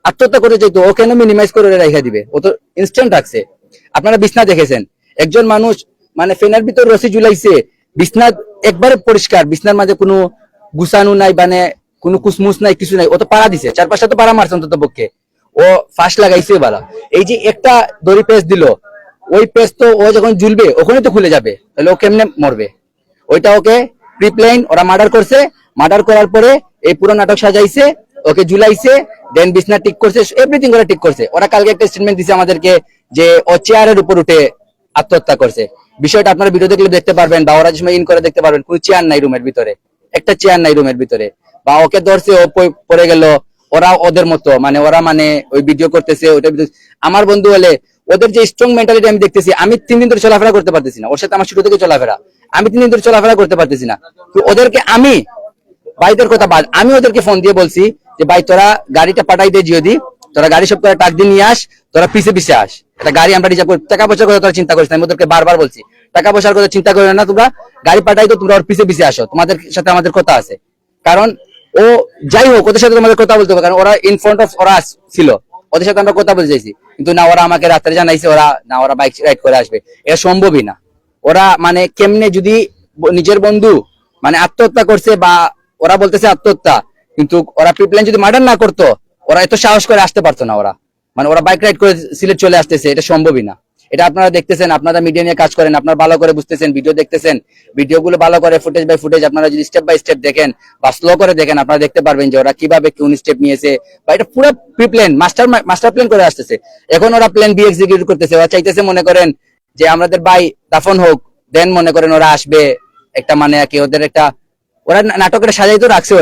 আত্মহত্যা করে যেত, ও কেন মিনিমাইজ করে রেখে দিবে? ও তো ইনস্ট্যান্ট রাখছে। আপনারা বিছনা দেখেছেন, একজন মানুষ মানে ফেনার ভিতর রশি ঝুলাইছে, বিছনা একবারে পরিষ্কার, বিছনার মাঝে কোনো গুছানো নাই, মানে কোনো কুসমুস নাই, কিছু নাই, ও তো পাড়া দিছে, 4-5টা তো পাড়া মারছে অন্তত পক্ষে, ও ফাঁস লাগাইছে বালা। এই যে একটা দড়ি পেঁচ দিল, ওই পেঁচ তো ও যখন ঝুলবে ওখানে তো খুলে যাবে, তাহলে ও কেমনে মরবে? ওইটা ওকে প্রিপ্লেন ওরা মার্ডার করছে, মার্ডার করার পরে এই পুরো নাটক সাজাইছে, ওকে ঝুলাইছে, দেন বিছনা ঠিক করছে, এভরিথিং ওরা ঠিক করছে। ওরা কালকে একটা স্টেটমেন্ট দিছে আমাদেরকে যে ও চেয়ারের উপর উঠে আত্মহত্যা করছে। বিষয়টা আপনারা ভিডিও দেখলে দেখতে পারবেন, বা ওরা যে সময় ইন করে দেখতে পারবেন, কোনো চেয়ার নাই রুমের ভিতরে, একটা চেয়ার নাই রুমের ভিতরে, বা ওকে ধরছে ও পড়ে গেল। ওরা ওদের মতো মানে ওরা মানে ওই ভিডিও করতেছে ওইটা। আমার বন্ধু হলে ওদের যে স্ট্রং মেন্টালিটি আমি দেখতেছি, আমি 3 দিন ধরে চলাফেরা করতে পারতেছি না, ওর সাথে আমার ছোট থেকে চলাফেরা, আমি 3 দিন ধরে চলাফেরা করতে পারতেছি না। তো ওদেরকে আমি ভাইদের কথা বাদ, আমি ওদেরকে ফোন দিয়ে বলছি যে ভাই তোরা গাড়িটা পাঠাই দে, যদি তোরা গাড়ি সব করে টাক দিয়ে নিয়ে আস, তোরা পিছে আস, এটা গাড়ি আমরা রিজার্ভ করি, টাকা পয়সার কথা তোরা চিন্তা করিস না। আমি ওদেরকে বারবার বলছি টাকা পয়সার কথা চিন্তা করো না, তোমরা গাড়ি পাঠাই তো, তোমরা ওর পিছে আসো, তোমাদের সাথে আমাদের কথা আছে। কারণ ও যাই হোক ওদের সাথে তোমাদের কথা বলতে হবে, কারণ ওরা ইন ফ্রন্ট অফ ওরা ছিল, ওদের সাথে আমরা কথা বলতে চাইছি, কিন্তু না ওরা আমাকে রাত্রে জানাইছে ওরা বাইক রাইড করে আসবে, এটা সম্ভবই না। ওরা মানে কেমনে যদি নিজের বন্ধু মানে আত্মহত্যা করছে, বা ওরা বলতেছে আত্মহত্যা, কিন্তু ওরা প্রিপ্ল্যান যদি মার্ডার না করতো, ওরা এত সাহস করে আসতে পারতো না। ওরা মানে ওরা বাইক রাইড করে সিলেট চলে আসতেছে, এটা সম্ভবই না। এটা আপনারা দেখতেছেন, আপনারা মিডিয়া নিয়ে কাজ করেন, আপনারা ভালো করে বুঝতেছেন, ভিডিও দেখতেছেন, ভিডিওগুলো ভালো করে ফুটেজ বাই ফুটেজ আপনারা যদি স্টেপ বাই স্টেপ দেখেন বা স্লো করে দেখেন, আপনারা দেখতে পারবেন যে ওরা কিভাবে কোন স্টেপ নিয়েছে, বা এটা পুরো প্রিপ্ল্যান মাস্টার প্ল্যান করে আসতেছে। এখন ওরা প্ল্যান বি এক্সিকিউট করতেছে, ওরা চাইতেছে মনে করেন যে আমাদের ভাই দাফন হোক, দেন মনে করেন ওরা আসবে একটা মানে কি ওদের একটা ওরা নাটকের সাজাই তো রাখছে।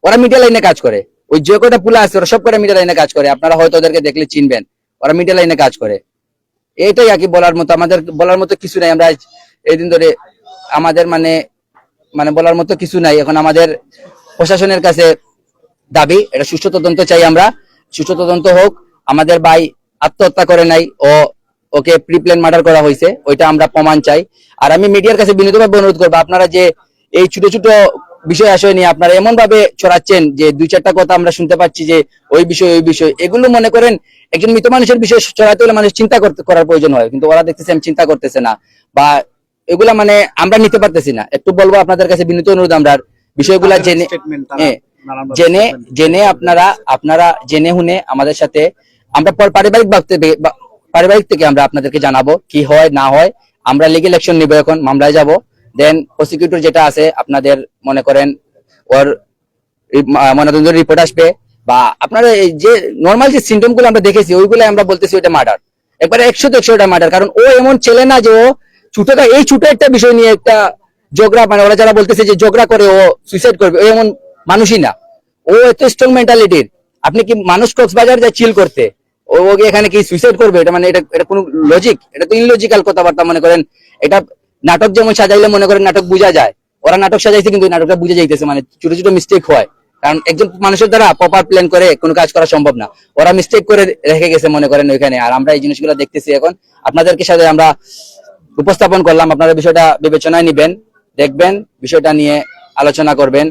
ওরা মিডিয়া লাইনে কাজ করে, ওই যে কটা পুলা আছে ওরা সব কটা মিডিয়া লাইনে কাজ করে, আপনারা হয়তো ওদেরকে দেখলে চিনবেন, ওরা মিডিয়া লাইনে কাজ করে। এইটাই আর কি বলার মতো, আমাদের বলার মতো কিছু নাই। আমরা এই দিন ধরে আমাদের মানে মানে বলার মতো কিছু নাই। এখন আমাদের প্রশাসনের কাছে দাবি, এটা সুষ্ঠু তদন্ত চাই আমরা, সুষ্ঠু তদন্ত হোক। আমাদের ভাই আত্মহত্যা করে নাই, ওকে প্রিপ্ল্যান মার্ডার করা হয়েছে, ওইটা আমরা প্রমাণ চাই। আর আমি মিডিয়ার কাছে বিনীতভাবে অনুরোধ করবো, আপনারা যে এই ছোট ছোট বিষয় আসয় নিয়ে আপনারা এমন ভাবে ছড়াচ্ছেন যে 2-4টা কথা আমরা শুনতে পাচ্ছি যে ওই বিষয়, এগুলো মনে করেন একজন মৃত মানুষের বিষয় ছড়াতে হলে মানুষ চিন্তা করার প্রয়োজন হয়, কিন্তু ওরা দেখতেছে আমি চিন্তা করতেছে না, বা এগুলা মানে আমরা নিতে পারতেছি না। একটু বলবো আপনাদের কাছে বিনীত অনুরোধ, আমরা বিষয়গুলা জেনে আপনারা জেনে শুনে আমাদের সাথে আমরা পারিবারিক থেকে আমরা আপনাদেরকে জানাবো কি হয় না হয়। আমরা লিগ্যাল অ্যাকশন নিব, এখন মামলায় যাব, দেন প্রসিকিউটর যেটা আছে আপনাদের মনে করেন ওর ময়নাতদন্ত রিপোর্ট আসবে, বা আপনারা এই যে নর্মাল যে সিমটম গুলো আমরা দেখেছি ওইগুলো আমরা বলতেছি ওইটা মার্ডার, একবারে 100-100টা মার্ডার। কারণ ও এমন ছেলে না যে ও এই ছোট একটা বিষয় নিয়ে একটা ঝগড়া, মানে ওরা যারা বলতেছে যে ঝগড়া করে ও সুইসাইড করবে, ও এমন মানুষই না। ও এত স্ট্রং মেন্টালিটির। আপনি কি মানুষ কক্সবাজার যায় চিল করতে, ও এখানে কি সুইসাইড করবে? এটা মানে এটা কোনো লজিক? এটা তো ইনলজিক্যাল কথাবার্তা। মনে করেন এটা নাটক যেমন সাজাইলে মনে করেন নাটক বোঝা যায়, ওরা নাটক সাজাইছে, কিন্তু নাটকটা বুঝে যাইতেছে, মানে ছোট ছোট মিস্টেক হয়, কারণ একজন মানুষের দ্বারা প্রপার প্ল্যান করে কোনো কাজ করা সম্ভব না। ওরা মিস্টেক করে রেখে গেছে মনে করেন ওইখানে, আর আমরা এই জিনিসগুলো দেখতেছি। এখন আপনাদেরকে সাথে আমরা উপস্থাপন করলাম, আপনারা বিষয়টা বিবেচনায় নিবেন, দেখবেন, বিষয়টা নিয়ে আলোচনা করবেন,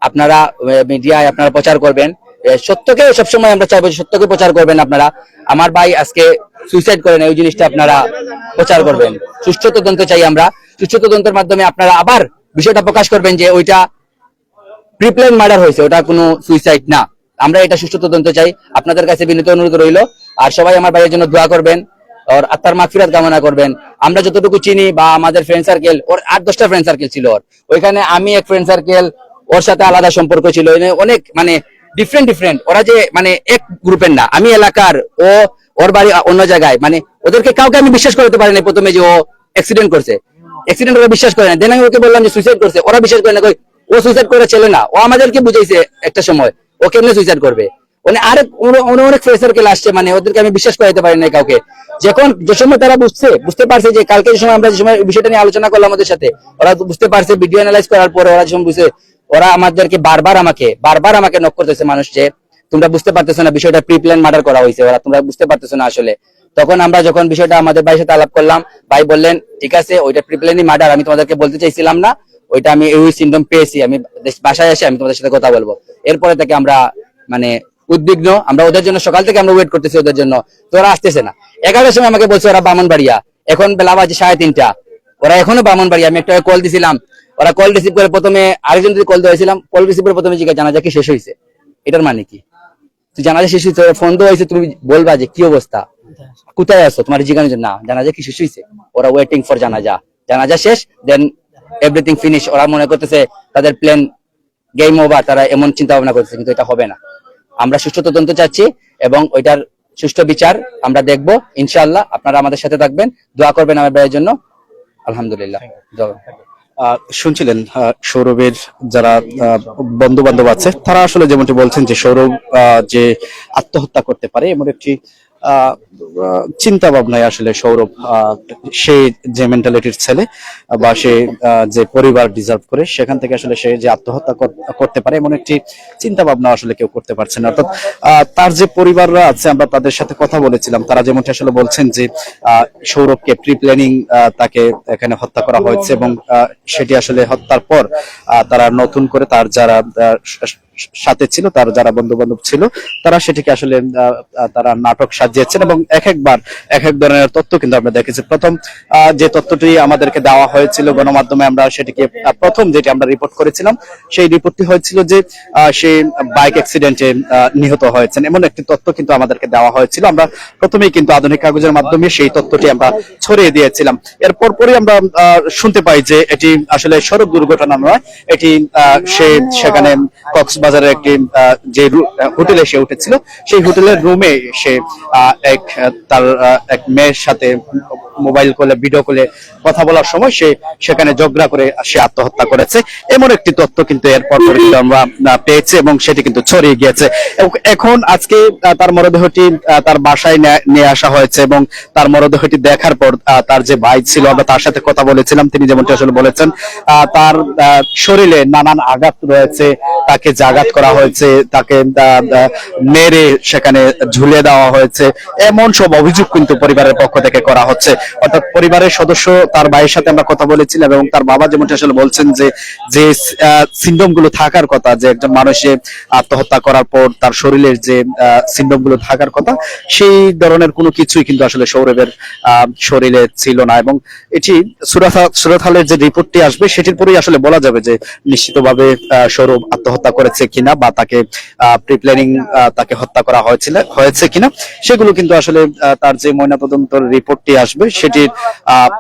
আপনারা মিডিয়ায় আপনারা প্রচার করবেন, সত্যকে সবসময় আমরা চাইবো সত্যকে প্রচার করবেন। আপনারা আমার ভাই আজকে সুইসাইড করেন, এই জিনিসটা আপনারা প্রচার করবেন। সুষ্ঠু তদন্ত চাই আমরা, সুষ্ঠু তদন্তের মাধ্যমে আপনারা আবার বিষয়টা প্রকাশ করবেন যে ওইটা প্রিপ্ল্যান মার্ডার হয়েছে, ওটা কোনো সুইসাইড না। আমরা এটা সুষ্ঠু তদন্ত চাই, আপনাদের কাছে বিনীত অনুরোধ রইল। আর সবাই আমার ভাইয়ের জন্য দোয়া করবেন, ওর আত্মার মাগফিরাত কামনা করবেন। আমরা যতটুকু চিনি বা আমাদের ফ্রেন্ড সার্কেল, ওর 8-10টা ফ্রেন্ড সার্কেল ছিল ওর, ওইখানে আমি এক ফ্রেন্ড সার্কেল, ওর সাথে আলাদা সম্পর্ক ছিল, অনেক মানে ডিফারেন্ট, ওরা যে মানে এক গ্রুপের না। আমি এলাকার, ওর বাড়ি অন্য জায়গায়, মানে ওদেরকে কাউকে আমি বিশ্বাস করতে পারি না প্রথমে যে ও অ্যাক্সিডেন্ট করছে। অ্যাক্সিডেন্ট ওরা বিশ্বাস করে না, দেন আমি ওকে বললাম যে সুইসাইড করছে, ওরা বিশ্বাস করে না, ও সুইসাইড করে ছেলে না, ও আমাদেরকে বুঝাইছে একটা সময় ও কেমনে সুইসাইড করবে। মানে আরেক অনেক ফ্রেন্ড সার্কেল আসছে, মানে ওদেরকে আমি বিশ্বাস করাইতে পারি না কাউকে। যে সময় তারা বুঝতে পারছে যে কালকে যে সময় আমরা যে সময় বিষয়টা নিয়ে আলোচনা করলাম ওদের সাথে, ওরা বুঝতে পারছে, ভিডিও অ্যানালাইজ করার পরে ওরা যখন বুঝে, ওরা আমাদেরকে বারবার আমাকে নক করতেছে মানুষ, যে তোমরা বুঝতে পারতেছো না বিষয়টা প্রি প্ল্যান মার্ডার করা হয়েছে, ওরা তোমরা বুঝতে পারতেছো না আসলে। তখন আমরা যখন বিষয়টা আমাদের ভাইয়ের সাথে আলাপ করলাম, ভাই বললেন ঠিক আছে ওইটা প্রি প্ল্যানই মার্ডার, আমি তোমাদেরকে বলতে চাইছিলাম না, ওইটা আমি এই সিনড্রোম পেয়েছি, আমি বাসায় এসে আমি তোমাদের সাথে কথা বলবো। এরপরে থেকে আমরা মানে উদ্বিগ্ন, আমরা ওদের জন্য সকাল থেকে আমরা ওয়েট করতেছি ওদের জন্য, তো ওরা আসতেছে না। 11টার সময় আমাকে বলছে ওরা ব্রাহ্মণবাড়িয়া, এখন বেলা বাজে 3:30, ওরা এখনো ব্রাহ্মণবাড়িয়া। আমি একটা কল দিছিলাম, ওরা কল রিসিভ করে, প্রথমে আরেকজন কল দিয়েছিলাম, কল রিসিভ করে প্রথমে জিজ্ঞাসা জানাজা কি শেষ হয়েছে, এটার মানে কি? তুই জানাজা শেষ হয়েছে, ফোন দেওয়া হয়েছে, তুমি বলবা যে কি অবস্থা, কোথায় আছো, তোমার জিজ্ঞাসা না জানাজা কি শেষ হয়েছে। ওরা ওয়েটিং ফর জানাজা শেষ, দেন এভরিথিং ফিনিশ। ওরা মনে করতেছে তাদের প্ল্যান গেম ওভার, তারা এমন চিন্তা ভাবনা করতেছে, কিন্তু এটা হবে না। আমরা সুষ্ঠু তদন্ত চাচ্ছি এবং ওইটার সুষ্ঠু বিচার আমরা দেখব ইনশাআল্লাহ। আপনারা আমাদের সাথে থাকবেন, দোয়া করবেন আমার ভাইয়ের জন্য। আলহামদুলিল্লাহ। শুনছিলেন সৌরভের যারা বন্ধু বান্ধব আছে, তারা আসলে যেমনটি বলছেন যে সৌরভ যে আত্মহত্যা করতে পারে এমন একটি চিন্তা ভাবনায় আসলে সৌরভ, সে যে মেন্টালিটির ছেলে বা সে যে পরিবার ডিজার্ভ করে, সেখান থেকে আসলে সে যে আত্মহত্যা করতে পারে এমন একটি চিন্তা ভাবনা আসলে কেউ করতে পারছে না। অর্থাৎ তার যে পরিবাররা আছে, আমরা তাদের সাথে কথা বলেছিলাম, তারা যেমনটি আসলে বলছেন যে সৌরভকে প্রি প্ল্যানিং তাকে এখানে হত্যা করা হয়েছে এবং সেটি আসলে হত্যার পর তারা নতুন করে তার যারা সাথে ছিল, তার যারা বন্ধু বান্ধব ছিল, তারা সেটিকে আসলে তারা নাটক সাজিয়েছেন এবং এক এক ধরনের তথ্য কিন্তু আমরা দেখেছি। প্রথম যে তথ্যটি আমাদেরকে দেওয়া হয়েছিল গণমাধ্যমে, আমরা সেটিকে প্রথম যেটি আমরা রিপোর্ট করেছিলাম, সেই রিপোর্টটি হয়েছিল যে সে বাইক অ্যাক্সিডেন্টে নিহত হয়েছেন, এমন একটি তথ্য কিন্তু আমাদেরকে দেওয়া হয়েছিল। আমরা প্রথমেই কিন্তু আধুনিক কাগজের মাধ্যমে সেই তথ্যটি আমরা ছড়িয়ে দিয়েছিলাম। এরপর পরই আমরা শুনতে পাই যে এটি আসলে সড়ক দুর্ঘটনা নয়, এটি সে সেখানে কক্সবাজারের একটি যে হোটেলে সে উঠেছিল, সেই হোটেলের রুমে সে তার এক মেয়ের সাথে মোবাইল কলে ভিডিও কলে কথা বলার সময় সে সেখানে ঝগড়া করে সে আত্মহত্যা করেছে, এমন একটি তথ্য কিন্তু এরপর কিন্তু আমরা পেয়েছি এবং সেটি কিন্তু ছড়িয়ে গিয়েছে। এখন আজকে তার মরদেহটি তার বাসায় নিয়ে আসা হয়েছে এবং তার মরদেহটি দেখার পর তার যে ভাই ছিল, আমরা তার সাথে কথা বলেছিলাম, তিনি যেমনটি আসলে বলেছেন তার শরীরে নানান আঘাত রয়েছে, তাকে জাঘাত করা হয়েছে, তাকে মেরে সেখানে ঝুলিয়ে দেওয়া হয়েছে, এমন সব অভিযোগ কিন্তু পরিবারের পক্ষ থেকে করা হচ্ছে। অর্থাৎ পরিবারের সদস্য, তার ভাইয়ের সাথে আমরা কথা বলেছিলাম এবং তার বাবা যেমনটি আসলে বলছেন যে যে সিনড্রোম গুলো থাকার কথা, যে একজন মানুষের আত্মহত্যা করার পর তার শরীরের যে সিনড্রোম গুলো থাকার কথা, সেই ধরনের কোনো কিছুই কিন্তু আসলে সৌরভের শরীরে ছিল না। এবং এটি সুরাত হালের যে রিপোর্টটি আসবে সেটির পরেই আসলে বলা যাবে যে নিশ্চিতভাবে সৌরভ আত্মহত্যা করেছে কিনা বা তাকে প্রি প্ল্যানিং তাকে হত্যা করা হয়েছে কিনা, সেগুলো কিন্তু আসলে তার যে ময়নাতদন্তের রিপোর্টটি আসবে সেটির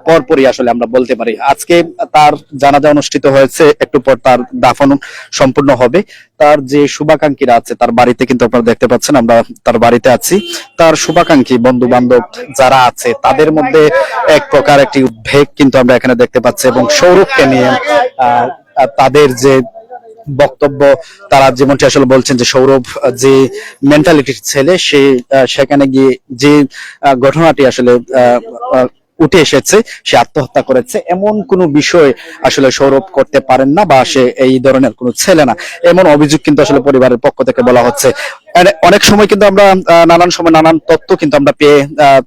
পরপরই আসলে আমরা বলতে পারি। আজকে তার জানাজা অনুষ্ঠিত হয়েছে, একটু পর তার দাফন সম্পূর্ণ হবে। তার যে শুভাকাঙ্ক্ষীরা আছে তার বাড়িতে কিন্তু আপনারা দেখতে পাচ্ছেন, আমরা তার বাড়িতে আছি। তার শুভাকাঙ্ক্ষী বন্ধু বান্ধব যারা আছে তাদের মধ্যে এক প্রকার একটি উদ্বেগ কিন্তু আমরা এখানে দেখতে পাচ্ছি এবং সৌরভকে নিয়ে তাদের যে বক্তব্য, তারা যেমনটি আসলে বলছেন যে সৌরভ যে মেন্টালিটির ছেলে, সে সেখানে গিয়ে যে ঘটনাটি আসলে উঠে এসেছে সে আত্মহত্যা করেছে, এমন কোনো বিষয় আসলে সৌরভ করতে পারেন না, বা সে এই ধরনের কোনো ছেলে না, এমন অভিযোগ কিন্তু আসলে পরিবারের পক্ষ থেকে বলা হচ্ছে। অনেক সময় কিন্তু আমরা নানান সময় নানান তথ্য কিন্তু আমরা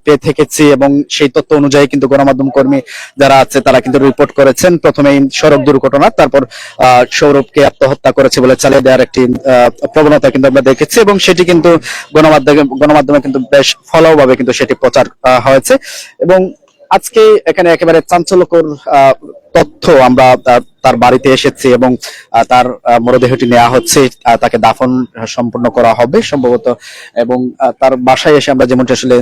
পেয়ে থেকেছি, এবং সেই তথ্য অনুযায়ী কিন্তু গণমাধ্যম কর্মী যারা আছে তারা কিন্তু রিপোর্ট করেছেন প্রথমেই সড়ক দুর্ঘটনা, তারপর সৌরভকে আত্মহত্যা করেছে বলে চালিয়ে দেওয়ার একটি প্রবণতা কিন্তু আমরা দেখেছি, এবং সেটি কিন্তু গণমাধ্যমে কিন্তু বেশ ফলাওভাবে কিন্তু সেটি প্রচার হয়েছে। এবং আজকে এখানে একেবারে চাঞ্চল্যকর তথ্য আমরা তার বাড়িতে এসেছি, এবং তার মরদেহটি নেওয়া হচ্ছে, তাকে দাফন সম্পন্ন করা হবে সম্ভবত, এবং তার বাসায় এসে আমরা যেমনটা আসলে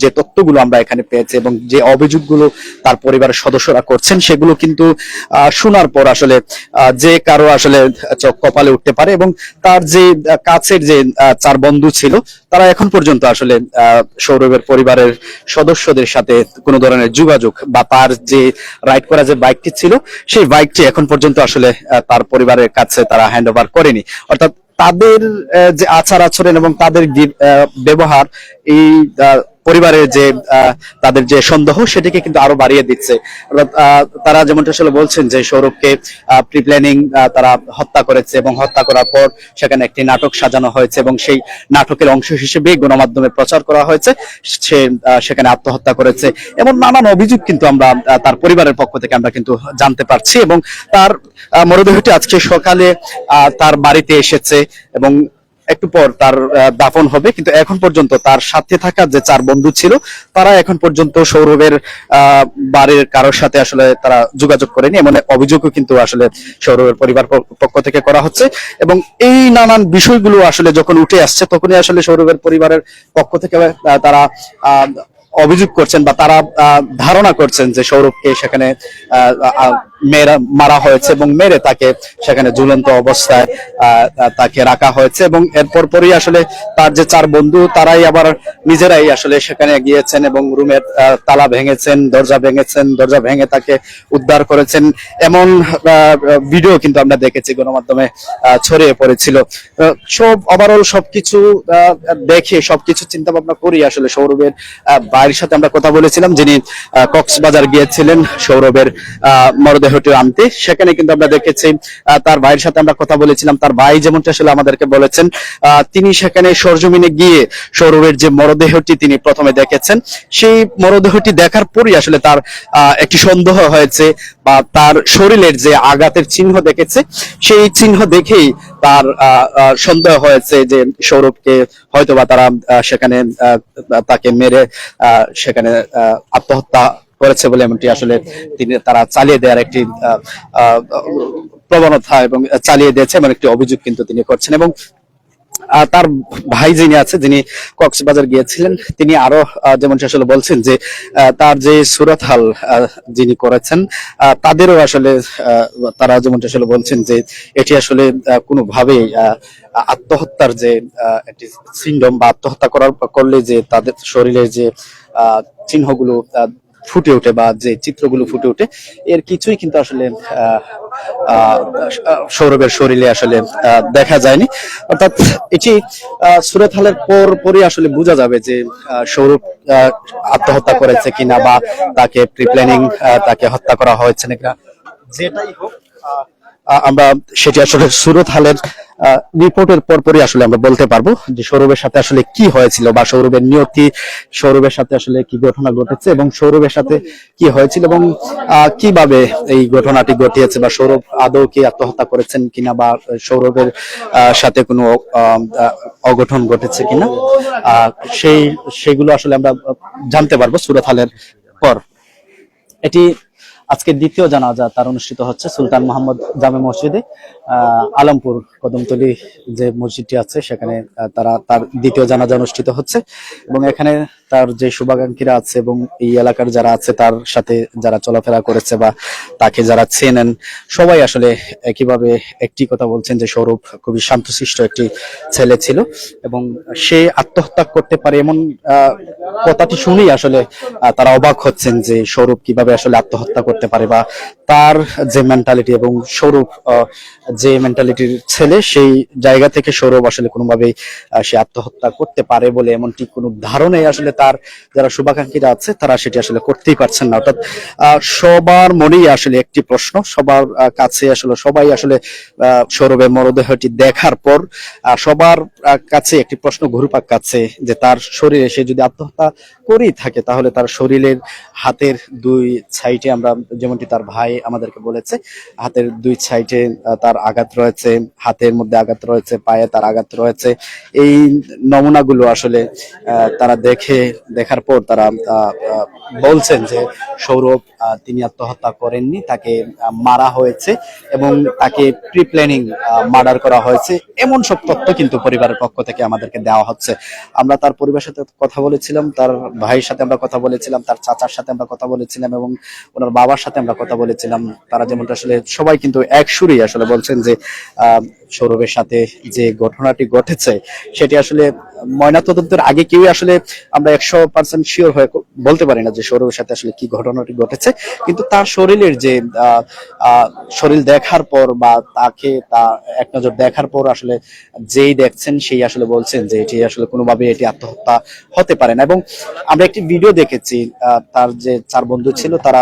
যে তথ্যগুলো আমরা এখানে পেয়েছি এবং যে অভিযোগগুলো তার পরিবারের সদস্যরা করছেন, সেগুলো কিন্তু শোনার পর আসলে যে কারো আসলে চোখ কপালে উঠতে পারে। এবং তার যে কাছের যে 4 বন্ধু ছিল, তারা এখন পর্যন্ত আসলে সৌরভের পরিবারের সদস্যদের সাথে কোনো ধরনের যোগাযোগ, বা তার যে রাইড করা যে বাইকটি ছিল সেই বাইকটি এখন পর্যন্ত আসলে তার পরিবারের কাছে তারা হ্যান্ড ওভার করেনি। অর্থাৎ তাদের যে আচার আচরণ এবং তাদের ব্যবহার এই পরিবারের যে তাদের যে সন্দেহ সেটিকে কিন্তু আরো বাড়িয়ে দিচ্ছে। তারা যেমনটা আসলে বলছেন যে সৌরভকে প্রি প্ল্যানিং তারা হত্যা করেছে, এবং হত্যা করার পর সেখানে একটি নাটক সাজানো হয়েছে, এবং সেই নাটকের অংশ হিসেবে গণমাধ্যমে প্রচার করা হয়েছে সে সেখানে আত্মহত্যা করেছে, এমন নানান অভিযোগ কিন্তু আমরা তার পরিবারের পক্ষ থেকে আমরা কিন্তু জানতে পারছি। এবং তার মরদেহটি আজকে সকালে তার বাড়িতে এসেছে, এবং একটু পর তার দাফন হবে, কিন্তু এখন পর্যন্ত তার সাথে থাকা যে 4 বন্ধু ছিল তারা এখন পর্যন্ত সৌরভের বাড়ির কারোর সাথে আসলে তারা যোগাযোগ করেনি, এমন অভিযোগও কিন্তু আসলে সৌরভের পরিবার পক্ষ থেকে করা হচ্ছে। এবং এই নানান বিষয়গুলো আসলে যখন উঠে আসছে, তখনই আসলে সৌরভের পরিবারের পক্ষ থেকে তারা অভিযোগ করছেন, বা তারা ধারণা করছেন যে সৌরভকে সেখানে মারা হয়েছে, এবং মেরে তাকে সেখানে ঝুলন্ত অবস্থায় তাকে রাখা হয়েছে। এবং এরপর পরই আসলে তার যে 4 বন্ধু তারাই আবার নিজেরাই আসলে সেখানে গিয়েছেন, এবং রুমের তালা ভেঙেছেন, দরজা ভেঙে তাকে উদ্ধার করেছেন, এমন ভিডিও কিন্তু আমরা দেখেছি গণমাধ্যমে ছড়িয়ে পড়েছিল। সব ওভারঅল সবকিছু দেখে সবকিছু চিন্তা ভাবনা করি আসলে সৌরভের ভাইয়ের সাথে আমরা কথা বলেছিলাম, যিনি কক্সবাজার গিয়েছিলেন সৌরভের মরদেহটি আনতে। সেখানে কিন্তু আমরা দেখেছি তার ভাইয়ের সাথে আমরা কথা বলেছিলাম, তার ভাই যেমনটা আসলে আমাদেরকে বলেছেন, তিনি সেখানে সরজমিনে গিয়ে সৌরভের যে মরদেহটি তিনি প্রথমে দেখেছেন, সেই মরদেহটি দেখার পরই আসলে তার একটি সন্দেহ হয়েছে, বা তার শরীরের যে আঘাতের চিহ্ন দেখেছে সেই চিহ্ন দেখেই তার সন্দেহ হয়েছে যে সৌরভকে হয়তোবা তারা সেখানে তাকে মেরে সেখানে আত্মহত্যা করেছে বলে, এমনটি আসলে তারা চালিয়ে দেওয়ার একটি প্রবণতা এবং চালিয়ে দিয়েছে এমন একটি অভিযোগ কিন্তু তিনি করছেন। এবং তার ভাই যিনি আছে, যিনি কক্সবাজার গিয়েছিলেন, তিনি আরো যেমন আসলে বলছেন যে তার যে সুরতহাল যিনি করেছেন তাদেরও আসলে তারা যেমন আসলে বলছেন যে এটি আসলে কোনোভাবেই আত্মহত্যার যে একটি সিন্ড্রোম, বা আত্মহত্যা করলে যে তাদের শরীরের যে চিহ্নগুলো ফুটে ওঠে, বা যে চিত্রগুলো ফুটে ওঠে, এর কিছুই কিন্তু আসলে সৌরভের শরীরে আসলে দেখা যায়নি। অর্থাৎ এটি সুরতহালের পরই আসলে বোঝা যাবে যে সৌরভ আত্মহত্যা করেছে কিনা, বা তাকে প্রি প্ল্যানিং তাকে হত্যা করা হয়েছে নাকি, যেটাই হোক আমরা সেটি আসলে সুরতহালের রিপোর্টের পরপরই আসলে আমরা বলতে পারবো যে সৌরভের সাথে আসলে কি হয়েছিল, বা সৌরভের নিয়তি, সৌরভের সাথে আসলে কি ঘটনা ঘটেছে, এবং সৌরভের সাথে কি হয়েছিল, এবং কিভাবে এই ঘটনাটি ঘটিয়েছে, বা সৌরভ আদৌ কি আত্মহত্যা করেছেন কিনা, বা সৌরভের সাথে কোনো অঘটন ঘটেছে কিনা, সেইগুলো আসলে আমরা জানতে পারবো সুরতহালের পর। এটি আজকে দ্বিতীয় জানাজা তার অনুষ্ঠিত হচ্ছে সুলতান মোহাম্মদ জামে মসজিদে, আলমপুর কদমতলী যে মসজিদটি আছে সেখানে তার দ্বিতীয় জানাজা অনুষ্ঠিত হচ্ছে। এবং এখানে তার যে শুভাকাঙ্ক্ষীরা আছে এবং এই এলাকার যারা আছে, তার সাথে যারা চলাফেরা করেছে বা তাকে যারা চেনেন, সবাই আসলে একইভাবে একটি কথা বলছেন যে সৌরভ খুবই শান্তশিষ্ট একটি ছেলে ছিল, এবং সে আত্মহত্যা করতে পারে এমন কথাটি শুনেই আসলে তারা অবাক হচ্ছেন যে সৌরভ কিভাবে আসলে আত্মহত্যা করতে পারে, বা তার যে মেন্টালিটি এবং সৌরভ যে মেন্টালিটির ছেলে, সেই জায়গা থেকে সৌরভ আসলে কোনোভাবেই সে আত্মহত্যা করতে পারে বলে এমনটি কোনো ধারণাই আসলে তার যারা শুভাকাঙ্ক্ষীরা আছে তারা সেটি আসলে করতেই পারছেন না। অর্থাৎ সবার মনেই আসলে একটি প্রশ্ন, সবার কাছে আসলে সবাই আসলে সৌরভের মরদেহটি দেখার পর সবার কাছে একটি প্রশ্ন ঘুরপাক খাচ্ছে যে তার শরীরে সে যদি আত্মহত্যা করেই থাকে তাহলে তার শরীরের হাতের দুই সাইডে, আমরা যেমনটি তার ভাই আমাদেরকে বলেছে, হাতের দুই সাইডে তার আঘাত রয়েছে, হাতের মধ্যে আঘাত রয়েছে, পায়ে তার আঘাত রয়েছে। এই নমুনাগুলো আসলে তারা দেখার পর তারা বলছেন যে সৌরভ তিনি আত্মহত্যা করেননি, তাকে মারা হয়েছে এবং তাকে প্রি প্ল্যানিং মার্ডার করা হয়েছে, এমন সব তথ্য কিন্তু পরিবারের পক্ষ থেকে আমাদেরকে দেওয়া হচ্ছে। আমরা তার পরিবারের সাথে কথা বলেছিলাম, তার ভাইয়ের সাথে আমরা কথা বলেছিলাম, তার চাচার সাথে আমরা কথা বলেছিলাম এবং ওনার বাবার সাথে আমরা কথা বলেছিলাম। তারা যেমনটা আসলে সবাই কিন্তু এক সুরেই আসলে বলছেন যে সৌরভের সাথে যে ঘটনাটি ঘটেছে সেটি আসলে ময়নাতদন্তের আগে কেউ আসলে আমরা 100% শিওর হয়ে বলতে পারি না যে সৌরভের সাথে আসলে কি ঘটনাটি ঘটেছে, কিন্তু তার শরীরের যে শরীর দেখার পর বা তাকে তা এক নজর দেখার পর আসলে যেই দেখছেন সেই আসলে বলছেন যে এটি আসলে কোনোভাবে এটি আত্মহত্যা হতে পারে না। এবং আমরা একটি ভিডিও দেখেছি, তার যে 4 বন্ধু ছিল তারা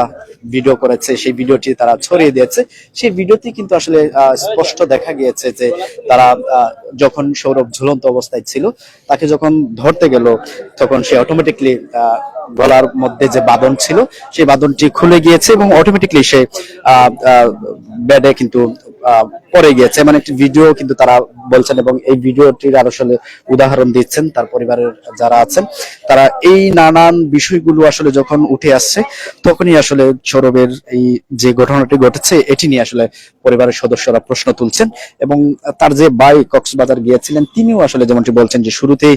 ভিডিও করেছে, সেই ভিডিওটি তারা ছড়িয়ে দিয়েছে। সেই ভিডিওতে কিন্তু আসলে স্পষ্ট দেখা গিয়েছে যে তারা যখন সৌরভ ঝুলন্ত অবস্থায় ছিল, তাকে যখন ধরতে গেল তখন সে অটোমেটিকলি গলার মধ্যে যে বাঁধন ছিল সেই বাঁধনটি খুলে গিয়েছে এবং অটোমেটিকলি সে বেডে কিন্তু পড়ে গিয়েছে, মানে একটি ভিডিও কিন্তু তারা বলছেন এবং এই ভিডিওটির আর আসলে উদাহরণ দিচ্ছেন তার পরিবারের যারা আছেন তারা। এই নানান বিষয়গুলো আসলে যখন উঠে আসছে তখনই আসলে সৌরভের এই যে ঘটনাটি ঘটেছে এটি নিয়ে আসলে পরিবারের সদস্যরা প্রশ্ন তুলছেন। এবং তার যে ভাই কক্সবাজার গিয়েছিলেন তিনিও আসলে যেমনটি বলছেন যে শুরুতেই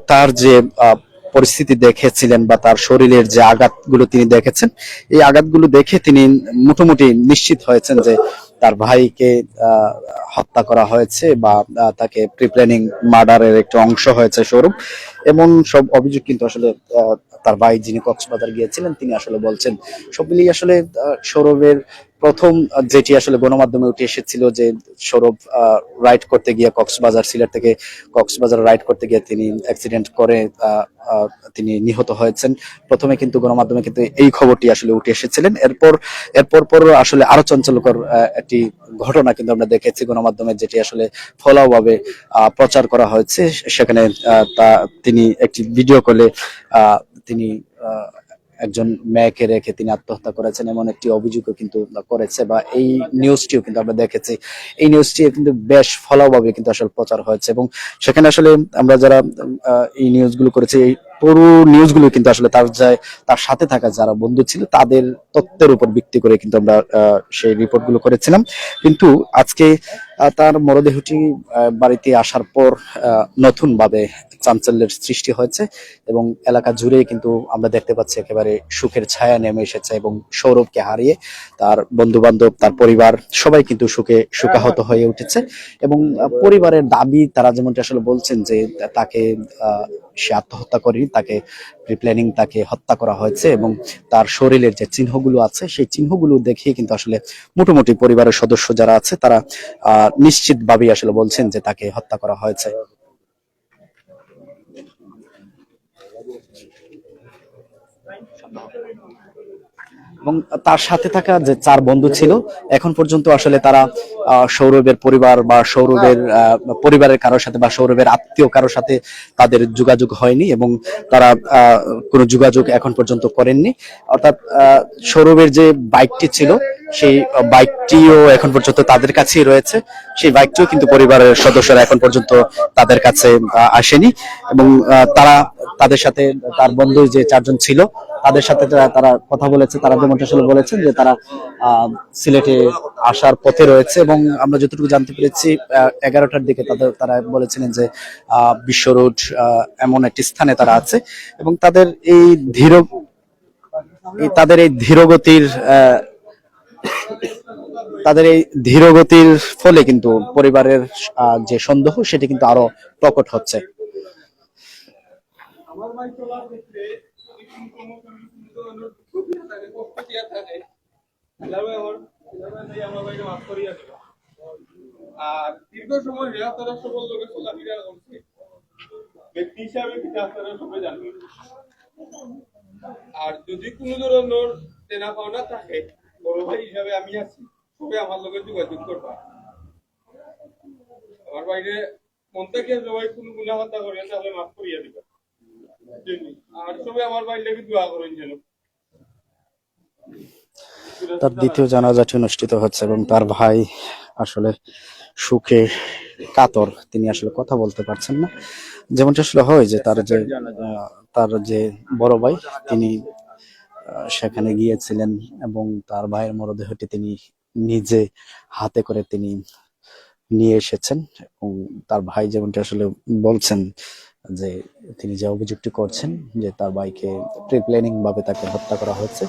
তার যে পরিস্থিতি দেখেছিলেন বা তার শরীরের যে আঘাতগুলো তিনি দেখেছেন, এই আঘাতগুলো দেখে তিনি মোটামুটি নিশ্চিত হয়েছেন যে তার ভাইকে হত্যা করা হয়েছে বা তাকে প্রি প্ল্যানিং মার্ডারের একটা অংশ হয়েছে সৌরভ। এমন সব অভিযোগ কিন্তু আসলে তার ভাই যিনি কক্সবাজার গিয়েছিলেন তিনি আসলে বলছেন। সব মিলিয়ে আসলে সৌরভের প্রথম যেটি আসলে গণমাধ্যমে উঠে এসেছিল যে সৌরভ রাইড করতে গিয়ে সিলেট থেকে কক্সবাজার রাইড করতে গিয়ে তিনি অ্যাক্সিডেন্ট করে তিনি নিহত হয়েছেন। প্রথমে কিন্তু গণমাধ্যমে কিন্তু এই খবরটি আসলে উঠে এসেছিলেন। এরপর আসলে আরো চাঞ্চল্যকর একটি ঘটনা কিন্তু আমরা দেখেছি গণমাধ্যমে, যেটি আসলে ফলাওভাবে প্রচার করা হয়েছে। সেখানে তিনি একটি ভিডিও কলে তিনি একজন মেয়েকে রেখে তিনি আত্মহত্যা করেছেন এমন একটি অভিযোগও কিন্তু করেছে, বা এই নিউজটিও কিন্তু আমরা দেখেছি। এই নিউজটি কিন্তু বেশ ফলাওভাবে কিন্তু আসলে প্রচার হয়েছে এবং সেখানে আসলে আমরা যারা এই নিউজগুলো করেছি এই পুরো নিউজগুলো কিন্তু আসলে তার সাথে থাকা যারা বন্ধু ছিল তাদের তথ্যের উপর ভিত্তি করে কিন্তু আমরা সেই রিপোর্টগুলো করেছিলাম। কিন্তু আজকে তার মরদেহটি বাড়িতে আসার পর নতুন ভাবে চাঞ্চল্যের সৃষ্টি হয়েছে এবং এলাকা জুড়ে কিন্তু আমরা দেখতে পাচ্ছি একেবারে সুখের ছায়া নেমে এসেছে এবং সৌরভকে হারিয়ে তার বন্ধু বান্ধব তার পরিবার সবাই কিন্তু শোকাহত হয়ে উঠেছে। এবং পরিবারের দাবি তারা যেমনটা আসলে বলছেন যে তাকে সে আত্মহত্যা করেনি, তাকে প্রিপ্ল্যানিং তাকে হত্যা করা হয়েছে এবং তার শরীরের যে চিহ্নগুলো আছে সেই চিহ্নগুলো দেখে কিন্তু আসলে মোটামুটি পরিবারের সদস্য যারা আছে তারা নিশ্চিতভাবে আসলে বলছেন যে তাকে হত্যা করা হয়েছে। এবং তার সাথে থাকা যে 4 বন্ধু ছিল এখন পর্যন্ত আসলে তারা সৌরভের পরিবার বা সৌরভের পরিবারের কারোর সাথে বা সৌরভের আত্মীয় কারোর সাথে তাদের যোগাযোগ হয়নি এবং তারা কোনো যোগাযোগ এখন পর্যন্ত করেননি। অর্থাৎ সৌরভের যে বাইকটি ছিল সেই বাইকটিও এখন পর্যন্ত তাদের কাছেই রয়েছে, সেই বাইকটিও কিন্তু পরিবারের সদস্যরা এখন পর্যন্ত তাদের কাছে আসেনি। এবং তাদের সাথে তার বন্ধু যে 4 জন ছিল তাদের সাথে তারা কথা বলেছে, তারা যেমনটা আসলে বলেছেন যে তারা সিলেটে আসার পথে রয়েছে এবং আমরা যতটুকু জানতে পেরেছি 11টার দিকে তারা বলেছিলেন যে বিশ্ব রোড এমন একটি স্থানে তারা আছে এবং তাদের এই ধীরগতির ফলে কিন্তু পরিবারের যে সন্দেহ সেটি কিন্তু আরো প্রকট হচ্ছে। আর দীর্ঘ সময় রেহাতারা সকল লোকের চলাফেরা করছে ব্যক্তি হিসাবে পিতা আপনারা সবাই জানবেন। আর যদি কোনো ধরনের দেনা পাওনা থাকে বড় ভাই হিসাবে আমি আছি, সবাই আমার লোকের যোগাযোগ করবা। আমার বাইরে মন থেকে সবাই কোনো গুণাহত্যা করে তাহলে মাফ করিয়া দিবা। আর সবাই আমার বাইরে দোয়া করেন যেন। তার দ্বিতীয় জানাজাটি অনুষ্ঠিত হচ্ছে এবং তার ভাই আসলে সুখে কাতর, তিনি আসলে কথা বলতে পারছেন না। যেমনটা আসলে হয় যে তার যে বড় ভাই তিনি সেখানে গিয়েছিলেন এবং তার ভাইয়ের মরদেহটি তিনি নিজে হাতে করে তিনি নিয়ে এসেছেন এবং তার ভাই যেমনটা আসলে বলছেন যে তিনি যে অভিযোগটি করছেন যে তার ভাইকে প্রি প্ল্যানিং ভাবে তাকে হত্যা করা হয়েছে।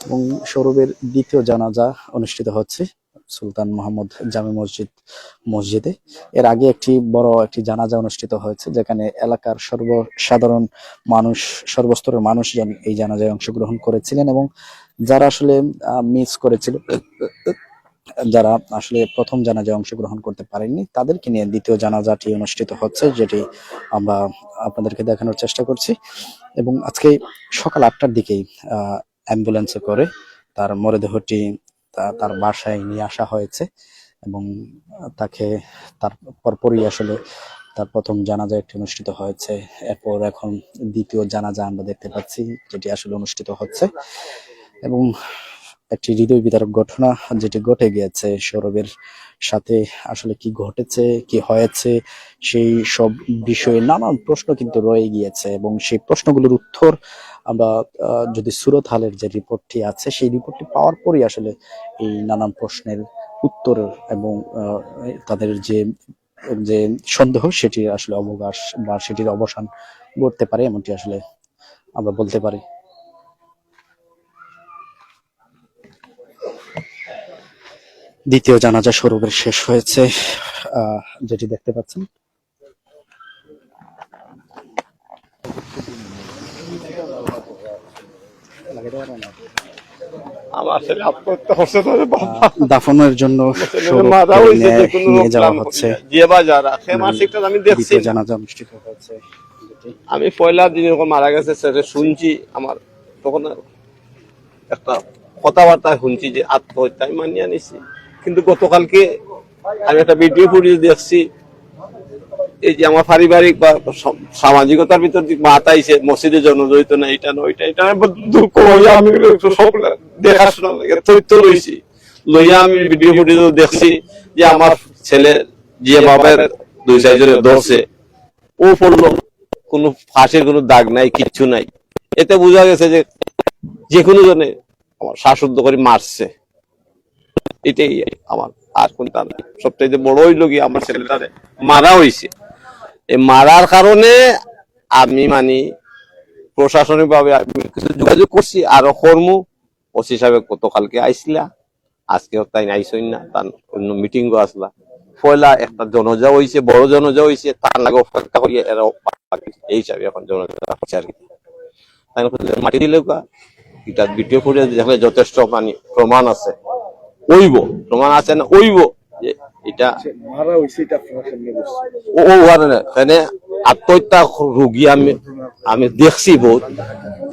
এবং সৌরভের দ্বিতীয় জানাজা অনুষ্ঠিত হচ্ছে সুলতান মোহাম্মদ জামে মসজিদে। এর আগে একটি বড় একটি জানাজা অনুষ্ঠিত হয়েছে যেখানে এলাকার সর্বসাধারণ মানুষ, সর্বস্তরের মানুষজন এই জানাজায় অংশগ্রহণ করেছিলেন এবং যারা আসলে মিস করেছিল, যারা আসলে প্রথম জানাজায় অংশগ্রহণ করতে পারেননি, তাদেরকে নিয়ে দ্বিতীয় জানাজাটি অনুষ্ঠিত হচ্ছে, যেটি আমরা আপনাদেরকে দেখানোর চেষ্টা করছি। এবং আজকে সকাল 8টার দিকেই অ্যাম্বুলেন্সে করে তার মরদেহটি তার বাসায় নিয়ে আসা হয়েছে এবং তাকে তার পরপরই আসলে তার প্রথম জানাজা একটি অনুষ্ঠিত হয়েছে। এরপর এখন দ্বিতীয় জানাজা আমরা দেখতে পাচ্ছি যেটি আসলে অনুষ্ঠিত হচ্ছে এবং একটি হৃদয় বিদারক ঘটনা যেটি ঘটে গিয়েছে সৌরভের সাথে। আসলে কি ঘটেছে, কি হয়েছে, সেই সব বিষয়ে নানান প্রশ্ন কিন্তু রয়ে গিয়েছে এবং সেই প্রশ্নগুলোর উত্তর আমরা যদি সুরত হালের যে রিপোর্টটি আছে সেই রিপোর্টটি পাওয়ার পরই আসলে এই নানান প্রশ্নের উত্তর এবং তাদের যে যে সন্দেহ সেটির আসলে অবকাশ বা সেটির অবসান ঘটতে পারে, এমনটি আসলে আমরা বলতে পারি। দ্বিতীয় জানাজা সৌরভের শেষ হয়েছে, যেটি দেখতে পাচ্ছেন। আমার ছেলে আত্মহত্যা করছে তাহলে বাবা দাফনের জন্য মারা হয়েছে যে কোনো নিয়ে যাওয়া হচ্ছে। যে বা যারা সে মাসিকটা আমি দেখছি দ্বিতীয় জানাজা অনুষ্ঠিত হয়েছে। আমি পয়লা দিন যখন মারা গেছে সেটা শুনছি, আমার তখন একটা কথাবার্তা শুনছি যে আত্মহত্যা, আমি মানিয়ে নিছি। কিন্তু গতকালকে আমি একটা ভিডিও ফুটেজ দেখছি, এই যে আমার পারিবারিক বা সামাজিকতার ভিতর মাত আইছে মসজিদে জনজড়িত না, এটা না ওইটা, এটা দুঃখ হইয়া আমি সব দেখাশোনা তথ্য লইছি, লইয়া আমি ভিডিও ফুটেজ দেখছি যে আমার ছেলে যে বাবার 2 জনে ধরছে ও পড়লো, কোনো ফাঁসের কোনো দাগ নাই, কিচ্ছু নাই। এতে বোঝা গেছে যে যে কোনো জনে আমার শ্বাসরুদ্ধ করে মারছে। এটাই আমার, আর কোনটা না। সবচেয়ে বড় হইল কি আমার ছেলেটারে মারা হয়েছে। এই মারার কারণে আমি প্রশাসনিক ভাবে কিছু যোগাযোগ করছি, আরো কর্ম ওসি সাহেব গতকালকে আইসলা, আজকে তাই আইসই না, তার অন্য মিটিংও আসলা। পয়লা একটা জনজা হয়েছে, বড় জনজা হয়েছে, তার লাগে অপেক্ষা করিয়া এরা এই হিসাবে এখন জনজা হচ্ছে আর কি। তাই মাটি দিলে এটা ভিডিও ফুটেজ দেখলে যথেষ্ট প্রমাণ আছে, প্রমাণ আছে না ওইব যে এটা এখানে আত্মহত্যা রোগী আমি দেখছি বহুত,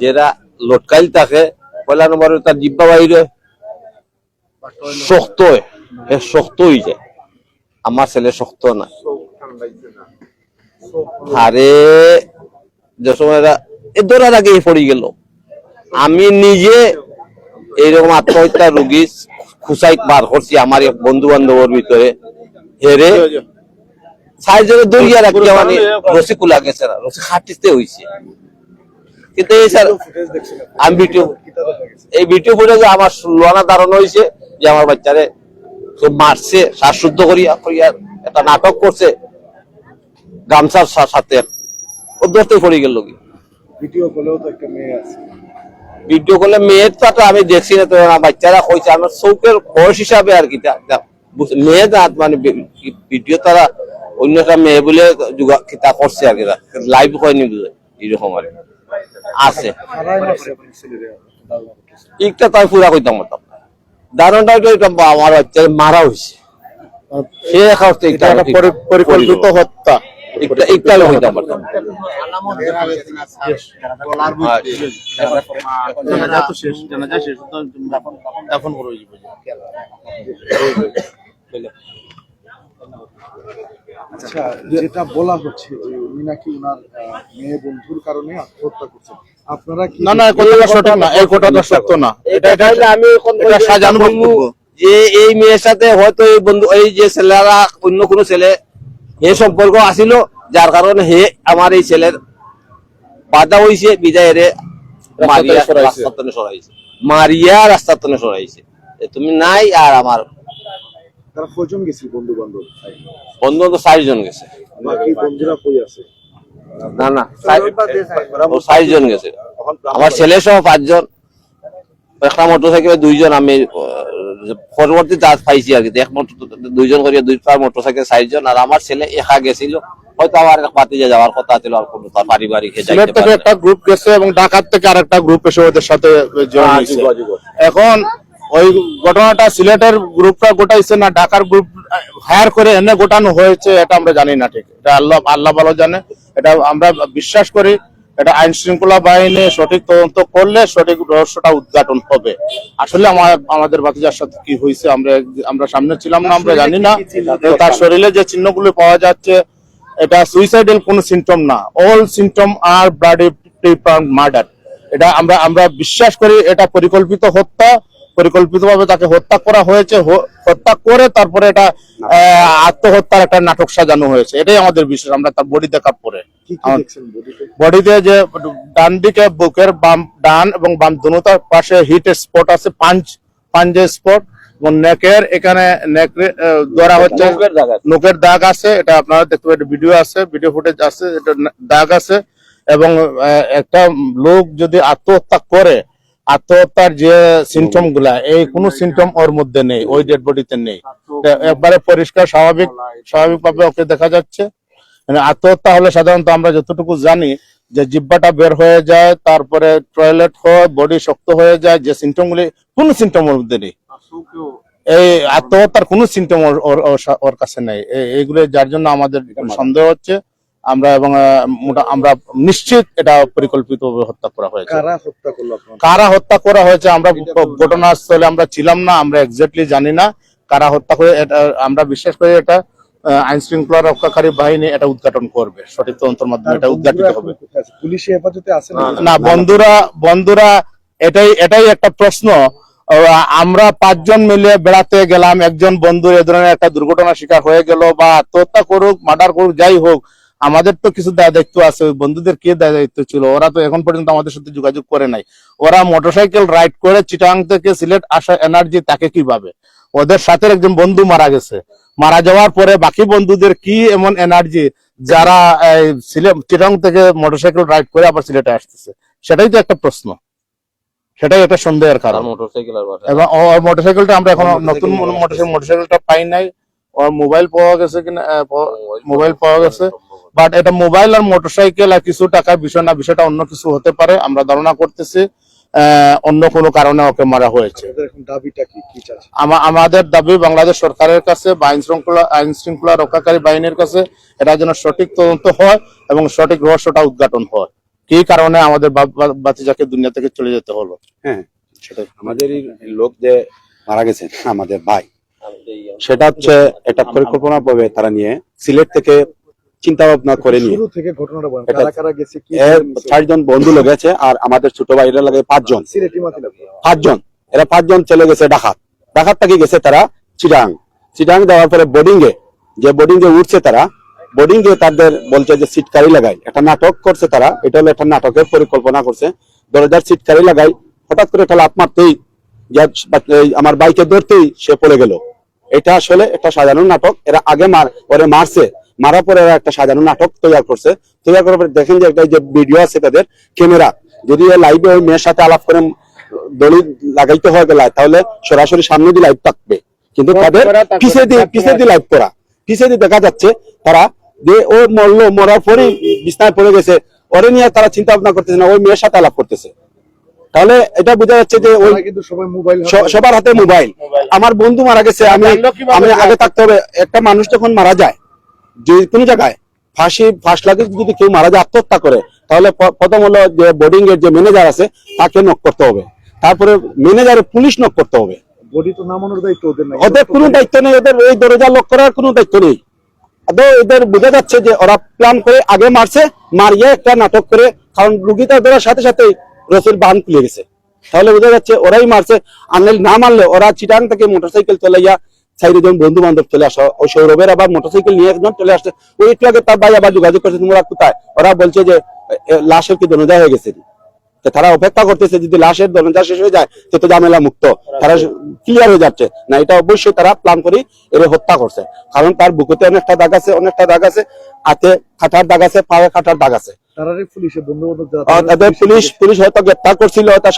যেটা লটকাইল থাকে পয়লা নম্বরে তার জিব্বা বাইরে শক্ত শক্ত হয়ে যায়। আমার ছেলে শক্ত না, আরে যে সময় এ ধরার আগে পড়ে গেল। আমি নিজে এইরকম আত্মহত্যা রোগী খুঁচাই বার করছি আমার বন্ধু বান্ধবের ভিতরে, হেরে সাইজের দরিয়া রাখতে মানে রসি কুলা গেছে না, রসি খাটিতে হয়েছে। কিন্তু এই স্যার আমি এই ভিডিও ফুটেজে আমার লোয়ানা ধারণা হয়েছে যে আমার বাচ্চারে মারছে, শ্বাসরুদ্ধ করিয়া একটা নাটক করছে গামছার সাথে, ও ধরতে পড়ে গেল কি। ভিডিও করলে মেয়ের তো আমি দেখছি না, তো বাচ্চারা কইছে আমার চৌকের বয়স হিসাবে আর কি মেয়ে দাঁত মানে ভিডিও তারা অন্য একটা মেয়ে বলে কিতা করছে আর কি, লাইভ হয়নি বুঝে এরকম আর আছে। একটা তাই পুরা কইতাম দারুণটা এটা আমার বাচ্চার মারা হয়েছে সে একা হচ্ছে এটা একটা পরিকল্পিত হত্যা। একটা লোক হইতে পারতাম জানাজা তো শেষ, জানাজা শেষ, এখন বড় হইবে। আচ্ছা, যেটা বলা হচ্ছে যে উনি নাকি উনার মেয়ে বন্ধুর কারণে আত্মহত্যা করছেন, আপনারা কি না না, এই কথাটা সঠিক না, এই কথাটা সত্য না। তাইলে আমি এটা সাজানো বক্তব্য। যে এই মেয়ের সাথে হয়তো এই বন্ধু এই যে ছেলেরা অন্য কোনো ছেলে এ সম্পর্ক আসিল, যার কারণে হে আমার এই ছেলের বাধা হইছে, বিদায় রে মারিয়া রাস্তার তনে সরাইছে, মারিয়া রাস্তার তনে সরাইছে, তুমি নাই। আর আমার তারা কয়জন গেছিল বন্ধু বান্ধব? বন্ধু তো 4 জন গেছে। বাকি বন্ধুরা কই আছে? না না 4 জন গেছে, আমার ছেলে সহ 5 জন, একটা মোটরসাইকেলে 2 জন। আমি পরবর্তী চার্জ পাইছি আর কি, এক মোটর 2 জন করিয়া 2 মোটরসাইকেল 4 জন, আর আমার ছেলে একা গেছিল। হয়তো আমার পাতিজা যাওয়ার কথা ছিল, আর কোনো তার পারিবারিক সিলেট থেকে একটা গ্রুপ গেছে এবং ঢাকার থেকে আরেকটা গ্রুপ এসে ওদের সাথে জয়েন হয়েছে। এখন ওই ঘটনাটা সিলেটের গ্রুপটা গোটাইছে না ঢাকার গ্রুপ হায়ার করে এনে গোটানো হয়েছে, এটা আমরা জানি না। ঠিক, এটা আল্লাহ ভালো জানে। এটা আমরা বিশ্বাস করি এটা আইন শৃঙ্খলা বাহিনী সঠিক তদন্ত করলে সঠিক রহস্যটা উদ্ঘাটন হবে। আসলে আমাদের ভাতিজার সাথে কি হয়েছে আমরা সামনে ছিলাম না, আমরা জানি না। তার শরীরে যে চিহ্নগুলো পাওয়া যাচ্ছে এটা সুইসাইডাল কোনো সিমটম না, অল সিমটম আর ব্লাডি মার্ডার। এটা আমরা বিশ্বাস করি এটা পরিকল্পিত হত্যা, পরিকল্পিতভাবে তাকে হত্যা করা হয়েছে, হত্যা করে তারপরে এটা আত্মহত্যার একটা নাটক সাজানো হয়েছে। এটাই আমাদের বিশ্বাস। আমরা তার বডি দেখার পরে বডিতে যে ডান দিকে বুকের ডান এবং বাম দুটার পাশে হিট স্পট আছে, পাঞ্জে স্পট, এবং নেকের এখানে নেক ধরা হচ্ছে, নোকের দাগ আছে। এটা আপনারা দেখতে পাবেন, ভিডিও আছে, ভিডিও ফুটেজ আছে, এটা দাগ আছে। এবং একটা লোক যদি আত্মহত্যা করে, আত্মহত্যার যে সিমটম গুলা, এই কোনো সিমটম ওর মধ্যে নেই, ওই ডেড বডিতে নেই। একবারে পরিষ্কার স্বাভাবিকভাবে ওকে দেখা যাচ্ছে। আত্মহত্যা হলে সাধারণত আমরা যতটুকু জানি যে জিহ্বাটা বের হয়ে যায়, তারপরে টয়লেট হয়, বডি শক্ত হয়ে যায়, যে সিমটম গুলি কোনো সিমটম ওর মধ্যে নেই। এই আত্মহত্যার কোনো সিমটম ওর কাছে নেই। এইগুলো যার জন্য আমাদের সন্দেহ হচ্ছে আমরা নিশ্চিত এটা পরিকল্পিতভাবে হত্যা করা হয়েছে। কারা হত্যা করা হয়েছে আমরা ঘটনাস্থলে আমরা ছিলাম না, আমরা এক্স্যাক্টলি জানি না কারা হত্যা করে। এটা আমরা বিশ্বাস করি এটা আইন শৃঙ্খলা রক্ষাকারী বাহিনী এটা উদ্ঘাটন করবে, সঠিক তদন্তের মাধ্যমে এটা উদ্ঘাটিত হবে। পুলিশি হেফাজতে আছে না, বন্ধুরা এটাই একটা প্রশ্ন। আমরা 5 জন মিলে বেড়াতে গেলাম, একজন বন্ধুর এ ধরনের একটা দুর্ঘটনা শিকার হয়ে গেল, বা আত্মহত্যা করুক, মার্ডার করুক, যাই হোক, আমাদের তো কিছু দায়িত্ব আছে। ওই বন্ধুদের কি দায়িত্ব ছিল? ওরা তো এখন পর্যন্ত আমাদের সাথে যোগাযোগ করে নাই। ওরা মোটরসাইকেল রাইড করে চিটাং থেকে সিলেট আসা এনার্জি তাকে কিভাবে? ওদের সাথে একজন বন্ধু মারা গেছে, মারা যাওয়ার পরে বাকি বন্ধুদের কি এমন এনার্জি যারা চিটাং থেকে মোটরসাইকেল রাইড করে আবার সিলেটে আসতেছে? সেটাই তো একটা প্রশ্ন, সেটাই একটা সন্দেহের কারণ। এবং ওর মোটরসাইকেলটা আমরা এখন নতুন মোটরসাইকেলটা পাই নাই। ওর মোবাইল পাওয়া গেছে কিনা, মোবাইল পাওয়া গেছে, বাট এটা মোবাইল আর মোটরসাইকেল আর কিছু টাকার বিষয় না, বিষয়টা অন্য কিছু হতে পারে। আমরা ধারণা করতেছি অন্য কোনো কারণে ওকে মারা হয়েছে। আমাদের দাবি বাংলাদেশ সরকারের কাছে বা আইন শৃঙ্খলা রক্ষাকারী বাহিনীর কাছে এটা যেন সঠিক তদন্ত হয় এবং সঠিক রহস্যটা উদ্ঘাটন হয়, কি কারণে আমাদের বাতিজাকে দুনিয়া থেকে চলে যেতে হলো। হ্যাঁ, সেটা আমাদের লোক যে মারা গেছে আমাদের ভাই, সেটা হচ্ছে এটা পরিকল্পনা ভাবে তারা নিয়ে সিলেট থেকে চিন্তা ভাবনা করে নিয়ে 4 জন বন্ধু লোক গেছে, আর আমাদের ছোট ভাইরা লাগে 5 জন। এরা 5 জন চলে গেছে ঢাকার থেকে গেছে তারা চিটাং যাওয়ার পরে বোর্ডিং এ উঠছে তারা। বোর্ডিং এ তাদের বলছে যে সিটকারি লাগাই, একটা নাটক করছে তারা। এটা হলো একটা নাটকের পরিকল্পনা করছে। দরজার সিটকারি লাগাই, হঠাৎ করে একটা লাফ মারতেই আমার বাইকে ধরতেই সে পড়ে গেল। এটা আসলে একটা সাজানো নাটক। এরা আগে ওরে মারার পরে এরা একটা সাজানো নাটক তৈরি করছে। তৈরি করার পরে দেখেন যে একটা যে ভিডিও আছে তাদের ক্যামেরা, যদি লাইভে ওই মেয়ের সাথে আলাপ করে দড়ি লাগাইতে হয় গেলায়, তাহলে সরাসরি সামনে দিয়ে লাইভ থাকবে, কিন্তু তাদের পিছিয়ে দিয়ে লাইভ করা। পিছিয়ে দিয়ে দেখা যাচ্ছে তারা যে ও মরার পরে বিছনায় পড়ে গেছে, ওরে নিয়ে তারা চিন্তা ভাবনা করতেছে না, ওই মেয়ের সাথে আলাপ করতেছে। তাহলে এটা বোঝা যাচ্ছে যে ওই তারা কিন্তু সবাই মোবাইল সবার হাতে মোবাইল। আমার বন্ধু মারা গেছে, আমি আগে থাকতে হবে। একটা মানুষ যখন মারা যায় যে কোনো জায়গায় ফাঁস লাগে, যদি কেউ মারা যায় আত্মহত্যা করে, তাহলে প্রথম হলো যে বোর্ডিং এর যে ম্যানেজার আছে তাকে নক করতে হবে, তারপরে ম্যানেজারের পুলিশ নক করতে হবে। বডি তো নামানোর দায়িত্ব ওদের নাই। ওদের কোনো দায়িত্ব নেই, ওদের এই দরজা লক করার কোনো দায়িত্ব নেই। এদের বোঝা যাচ্ছে যে ওরা প্ল্যান করে আগে মারছে, মারিয়ে একটা নাটক করে, কারণ রুগীটা ধরার সাথে সাথে রসের বান খুলে গেছে, তাহলে বোঝা যাচ্ছে ওরাই মারছে। আর না মারলে ওরা চিটাং থেকে মোটরসাইকেল চলাইয়া 4 জন বন্ধু বান্ধব চলে আসো, ওই সৌরভের আবার মোটরসাইকেল নিয়ে একজন চলে আসছে। ওই একটু আগে তার ভাই আবার যোগাযোগ করছে, তোমরা কোথায়? ওরা বলছে যে লাশের কি দরজা হয়ে গেছে। তারা অপেক্ষা করতেছে, যদি লাশের দরজা শেষ হয়ে যায় তো ঝামেলা মুক্ত, তারা ক্লিয়ার হয়ে যাচ্ছে না। এটা অবশ্যই তারা প্ল্যান করে এর হত্যা করছে, কারণ তার বুকুতে অনেকটা দাগ আছে, হাতে কাটার দাগ আছে, পায়ে কাটার দাগ আছে। তারারে পুলিশে বন্ধু-বান্ধব তাদের পুলিশ হয়তো গ্রেপ্তার করছিল, তা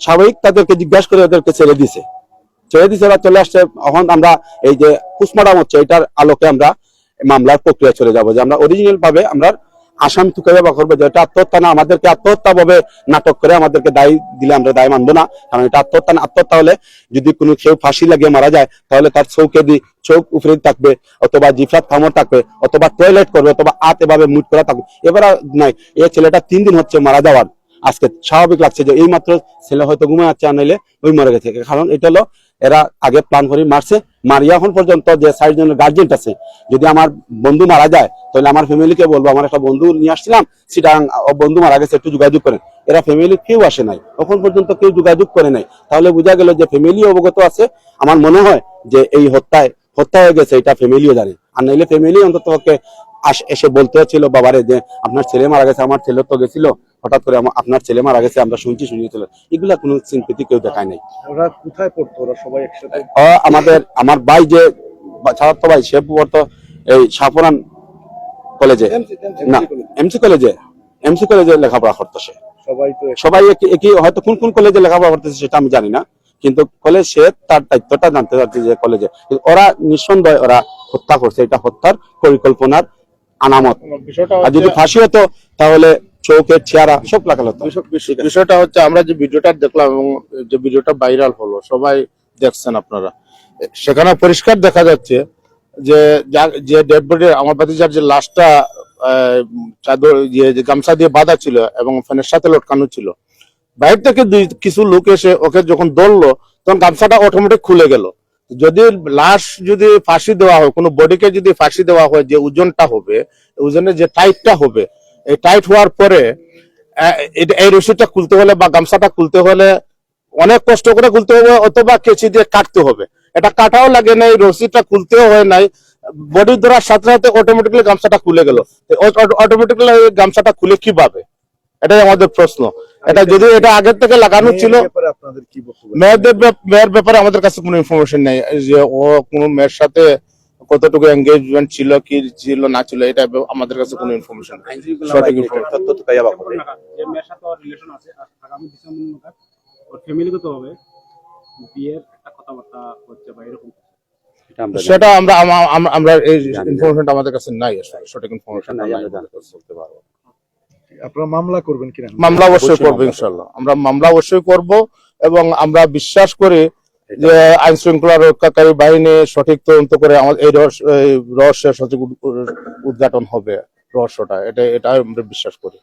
স্বাভাবিক তাদেরকে জিজ্ঞাসা করে ওদেরকে ছেড়ে দিছে, ওরা চলে আসছে। এখন আমরা এই যে পোস্টমর্টম হচ্ছে, এটার আলোকে আমরা মামলার প্রক্রিয়া চলে যাবো, যে আমরা অরিজিনাল ভাবে আমরা আসামি টুকাইয়া বা করবো যে এটা আত্মহত্যা না। আমাদেরকে আত্মহত্যা ভাবে নাটক করে আমাদেরকে দায়ী দিলে আমরা দায় মানবো না, কারণ এটা আত্মহত্যা না। আত্মহত্যা হলে যদি কোনো কেউ ফাঁসি লাগিয়ে মারা যায়, তাহলে তার চোখ উপরে থাকবে, অথবা জিফরাত থামর থাকবে, অথবা টয়লেট করবে, অথবা হাত এভাবে মুট করা থাকবে। এবার নাই, এই ছেলেটা 3 দিন হচ্ছে মারা যাওয়ার, আজকে স্বাভাবিক লাগছে যে এই মাত্র ছেলে হয়তো ঘুমায় যাচ্ছে, আনাইলে ওই মরে গেছে। কারণ এটা হলো এরা আগে প্ল্যান করে মারছে। মারিয়া এখন পর্যন্ত যে 4 জনের গার্জেন্ট আছে, যদি আমার বন্ধু মারা যায় তাহলে আমার ফ্যামিলিকে বলবো, আমার একটা বন্ধু নিয়ে আসছিলাম সিটাং, বন্ধু মারা গেছে, একটু যোগাযোগ করেন। এরা ফ্যামিলি কেউ আসে নাই, এখন পর্যন্ত কেউ যোগাযোগ করে নাই। তাহলে বোঝা গেল যে ফ্যামিলি অবগত আছে। আমার মনে হয় যে এই হত্যা হয়ে গেছে, এটা ফ্যামিলিও জানে। আর নাইলে ফ্যামিলি অন্তত এসে বলতে হচ্ছিল বাবারে যে আপনার ছেলে মারা গেছে, আমার ছেলে তো গেছিল, হঠাৎ করে আপনার ছেলে মারা গেছে, আমরা শুনিয়েছিল। এগুলা কোনো সিম্পেথি কেউ দেখায় নাই। ওরা কোথায় পড়তো? ওরা সবাই একসাথে? আমার ভাই যে ছাত্র ভাই, সে পড়তো এই সাফরান কলেজে, না এমসি কলেজে লেখাপড়া করতো সে। সবাই একই, হয়তো কোন কলেজে লেখাপড়া করতেছে সেটা আমি জানি না, কিন্তু কলেজ সে তার দায়িত্বটা জানতে পারছে যে কলেজে। ওরা নিঃসন্দেহে ওরা হত্যা করছে, এটা হত্যার পরিকল্পনার আনামত। আর যদি ফাঁসি হতো তাহলে চৌকের চেহারা সব লাগালো। বিষয়টা হচ্ছে, আমরা যে ভিডিওটা দেখলাম এবং যে ভিডিওটা ভাইরাল হলো, সবাই দেখছেন আপনারা, সেখানে পরিষ্কার দেখা যাচ্ছে যে ডেড বডি, আমার ভাতিজার যে লাশটা চাদর যে গামছা দিয়ে বাঁধা ছিল এবং ফ্যানের সাথে লটকানো ছিল, বাইরে থেকে কিছু লোক এসে ওকে যখন ধরলো, তখন গামছাটা অটোমেটিক খুলে গেল। যদি ফাঁসি দেওয়া হয়, কোনো বডিকে যদি ফাঁসি দেওয়া হয়, যে ওজনটা হবে, ওজনের যে টাইটটা হবে, এই টাইট হওয়ার পরে এই রশিটা খুলতে হলে বা গামছাটা খুলতে হলে অনেক কষ্ট করে খুলতে হবে, অথবা কেচি দিয়ে কাটতে হবে। এটা কাটাও লাগে নাই, রশিটা খুলতেও হয় নাই, বডি ধরার সাথে সাথে অটোমেটিক্যালি গামছাটা খুলে গেল। অটোমেটিক্যালি গামছাটা খুলে কিভাবে, এটাই আমাদের প্রশ্ন। এটা যদি এটা আগের থেকে লাগানো ছিল, মেয়ের ব্যাপারে আমাদের কাছে কোনো ইনফরমেশন নেই, যে ও কোনো মেয়ের সাথে কতটুকু এঙ্গেজমেন্ট ছিল, কি ছিল না ছিল, এটা আমাদের কাছে কোনো ইনফরমেশন নেই। সঠিক সেটা আমরা এই ইনফরমেশনটা আমাদের কাছে নাই, আসলে সঠিক ইনফরমেশন নাই, বলতে পারবো। আপনারা মামলা করবেন কিনা? মামলা অবশ্যই করবো, ইনশাল্লাহ আমরা মামলা অবশ্যই করব, এবং আমরা বিশ্বাস করি যে আইন শৃঙ্খলা রক্ষাকারী বাহিনী সঠিক তদন্ত করে আমাদের এই রহস্যের সঠিক উদ্ঘাটন হবে, রহস্যটা এটা আমরা বিশ্বাস করি।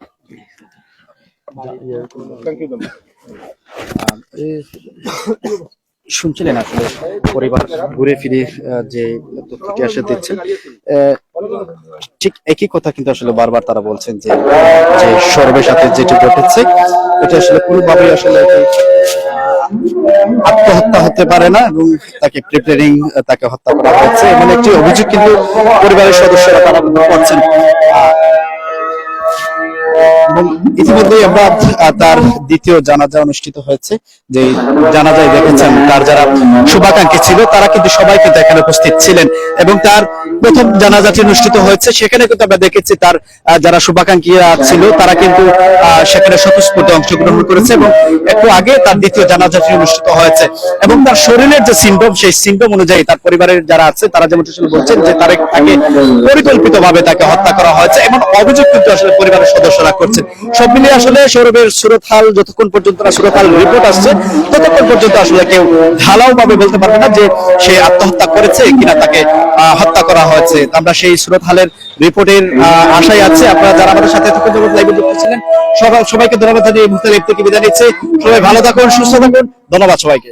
শুনছিলেন আসলে পরিবার ঘুরে ফিরে যে তথ্যটি আসলে দিচ্ছেন, ঠিক একই কথা কিন্তু আসলে বারবার তারা বলছেন যে সৌরভের সাথে যেটি ঘটেছে এটা আসলে কোনোভাবেই আসলে আত্মহত্যা হতে পারে না, এবং তাকে প্রিপেয়ারিং তাকে হত্যা করা হয়েছে এমন একটি অভিযোগ কিন্তু পরিবারের সদস্যরা তারা করছেন। ইতিমধ্যে আমরা তার দ্বিতীয় জানাজা অনুষ্ঠিত হয়েছে, যে জানাজায় দেখেছেন তার যারা শুভাকাঙ্ক্ষী ছিল তারা কিন্তু সবাই কিন্তু এখানে উপস্থিত ছিলেন, এবং তার প্রথম জানাজাটি অনুষ্ঠিত হয়েছে সেখানে কিন্তু আমরা দেখেছি তার যারা শুভাকাঙ্ক্ষীরা ছিল তারা কিন্তু সেখানে স্বতঃস্ফূর্ত অংশগ্রহণ করেছে, এবং একটু আগে তার দ্বিতীয় জানাজাটি অনুষ্ঠিত হয়েছে। এবং তার শরীরের যে সিম্পটম, সেই সিম্পটম অনুযায়ী তার পরিবারের যারা আছে তারা যেমন বলছেন যে তাকে পরিকল্পিতভাবে তাকে হত্যা করা হয়েছে, এমন অভিযোগ কিন্তু আসলে পরিবারের সদস্যরা তারা করছেন। সব মিলিয়ে আসলে সৌরভের সুরতহাল যতক্ষণ পর্যন্ত না সুরতহাল রিপোর্ট আসছে ততক্ষণ পর্যন্ত আসলে কেউ ঢালাও ভাবে বলতে পারবে না যে সে আত্মহত্যা করেছে কিনা তাকে হত্যা করা হয়েছে। আমরা সেই সুরতহালের রিপোর্টের আশায় আছে। আপনারা যারা আমাদের সাথে এতক্ষণ যাবত লাইভে যুক্ত ছিলেন সবাইকে ধন্যবাদ জানিয়ে এই মুহূর্তে লাইভ থেকে বিদায় নিচ্ছে। সবাই ভালো থাকুন, সুস্থ থাকুন, ধন্যবাদ সবাইকে।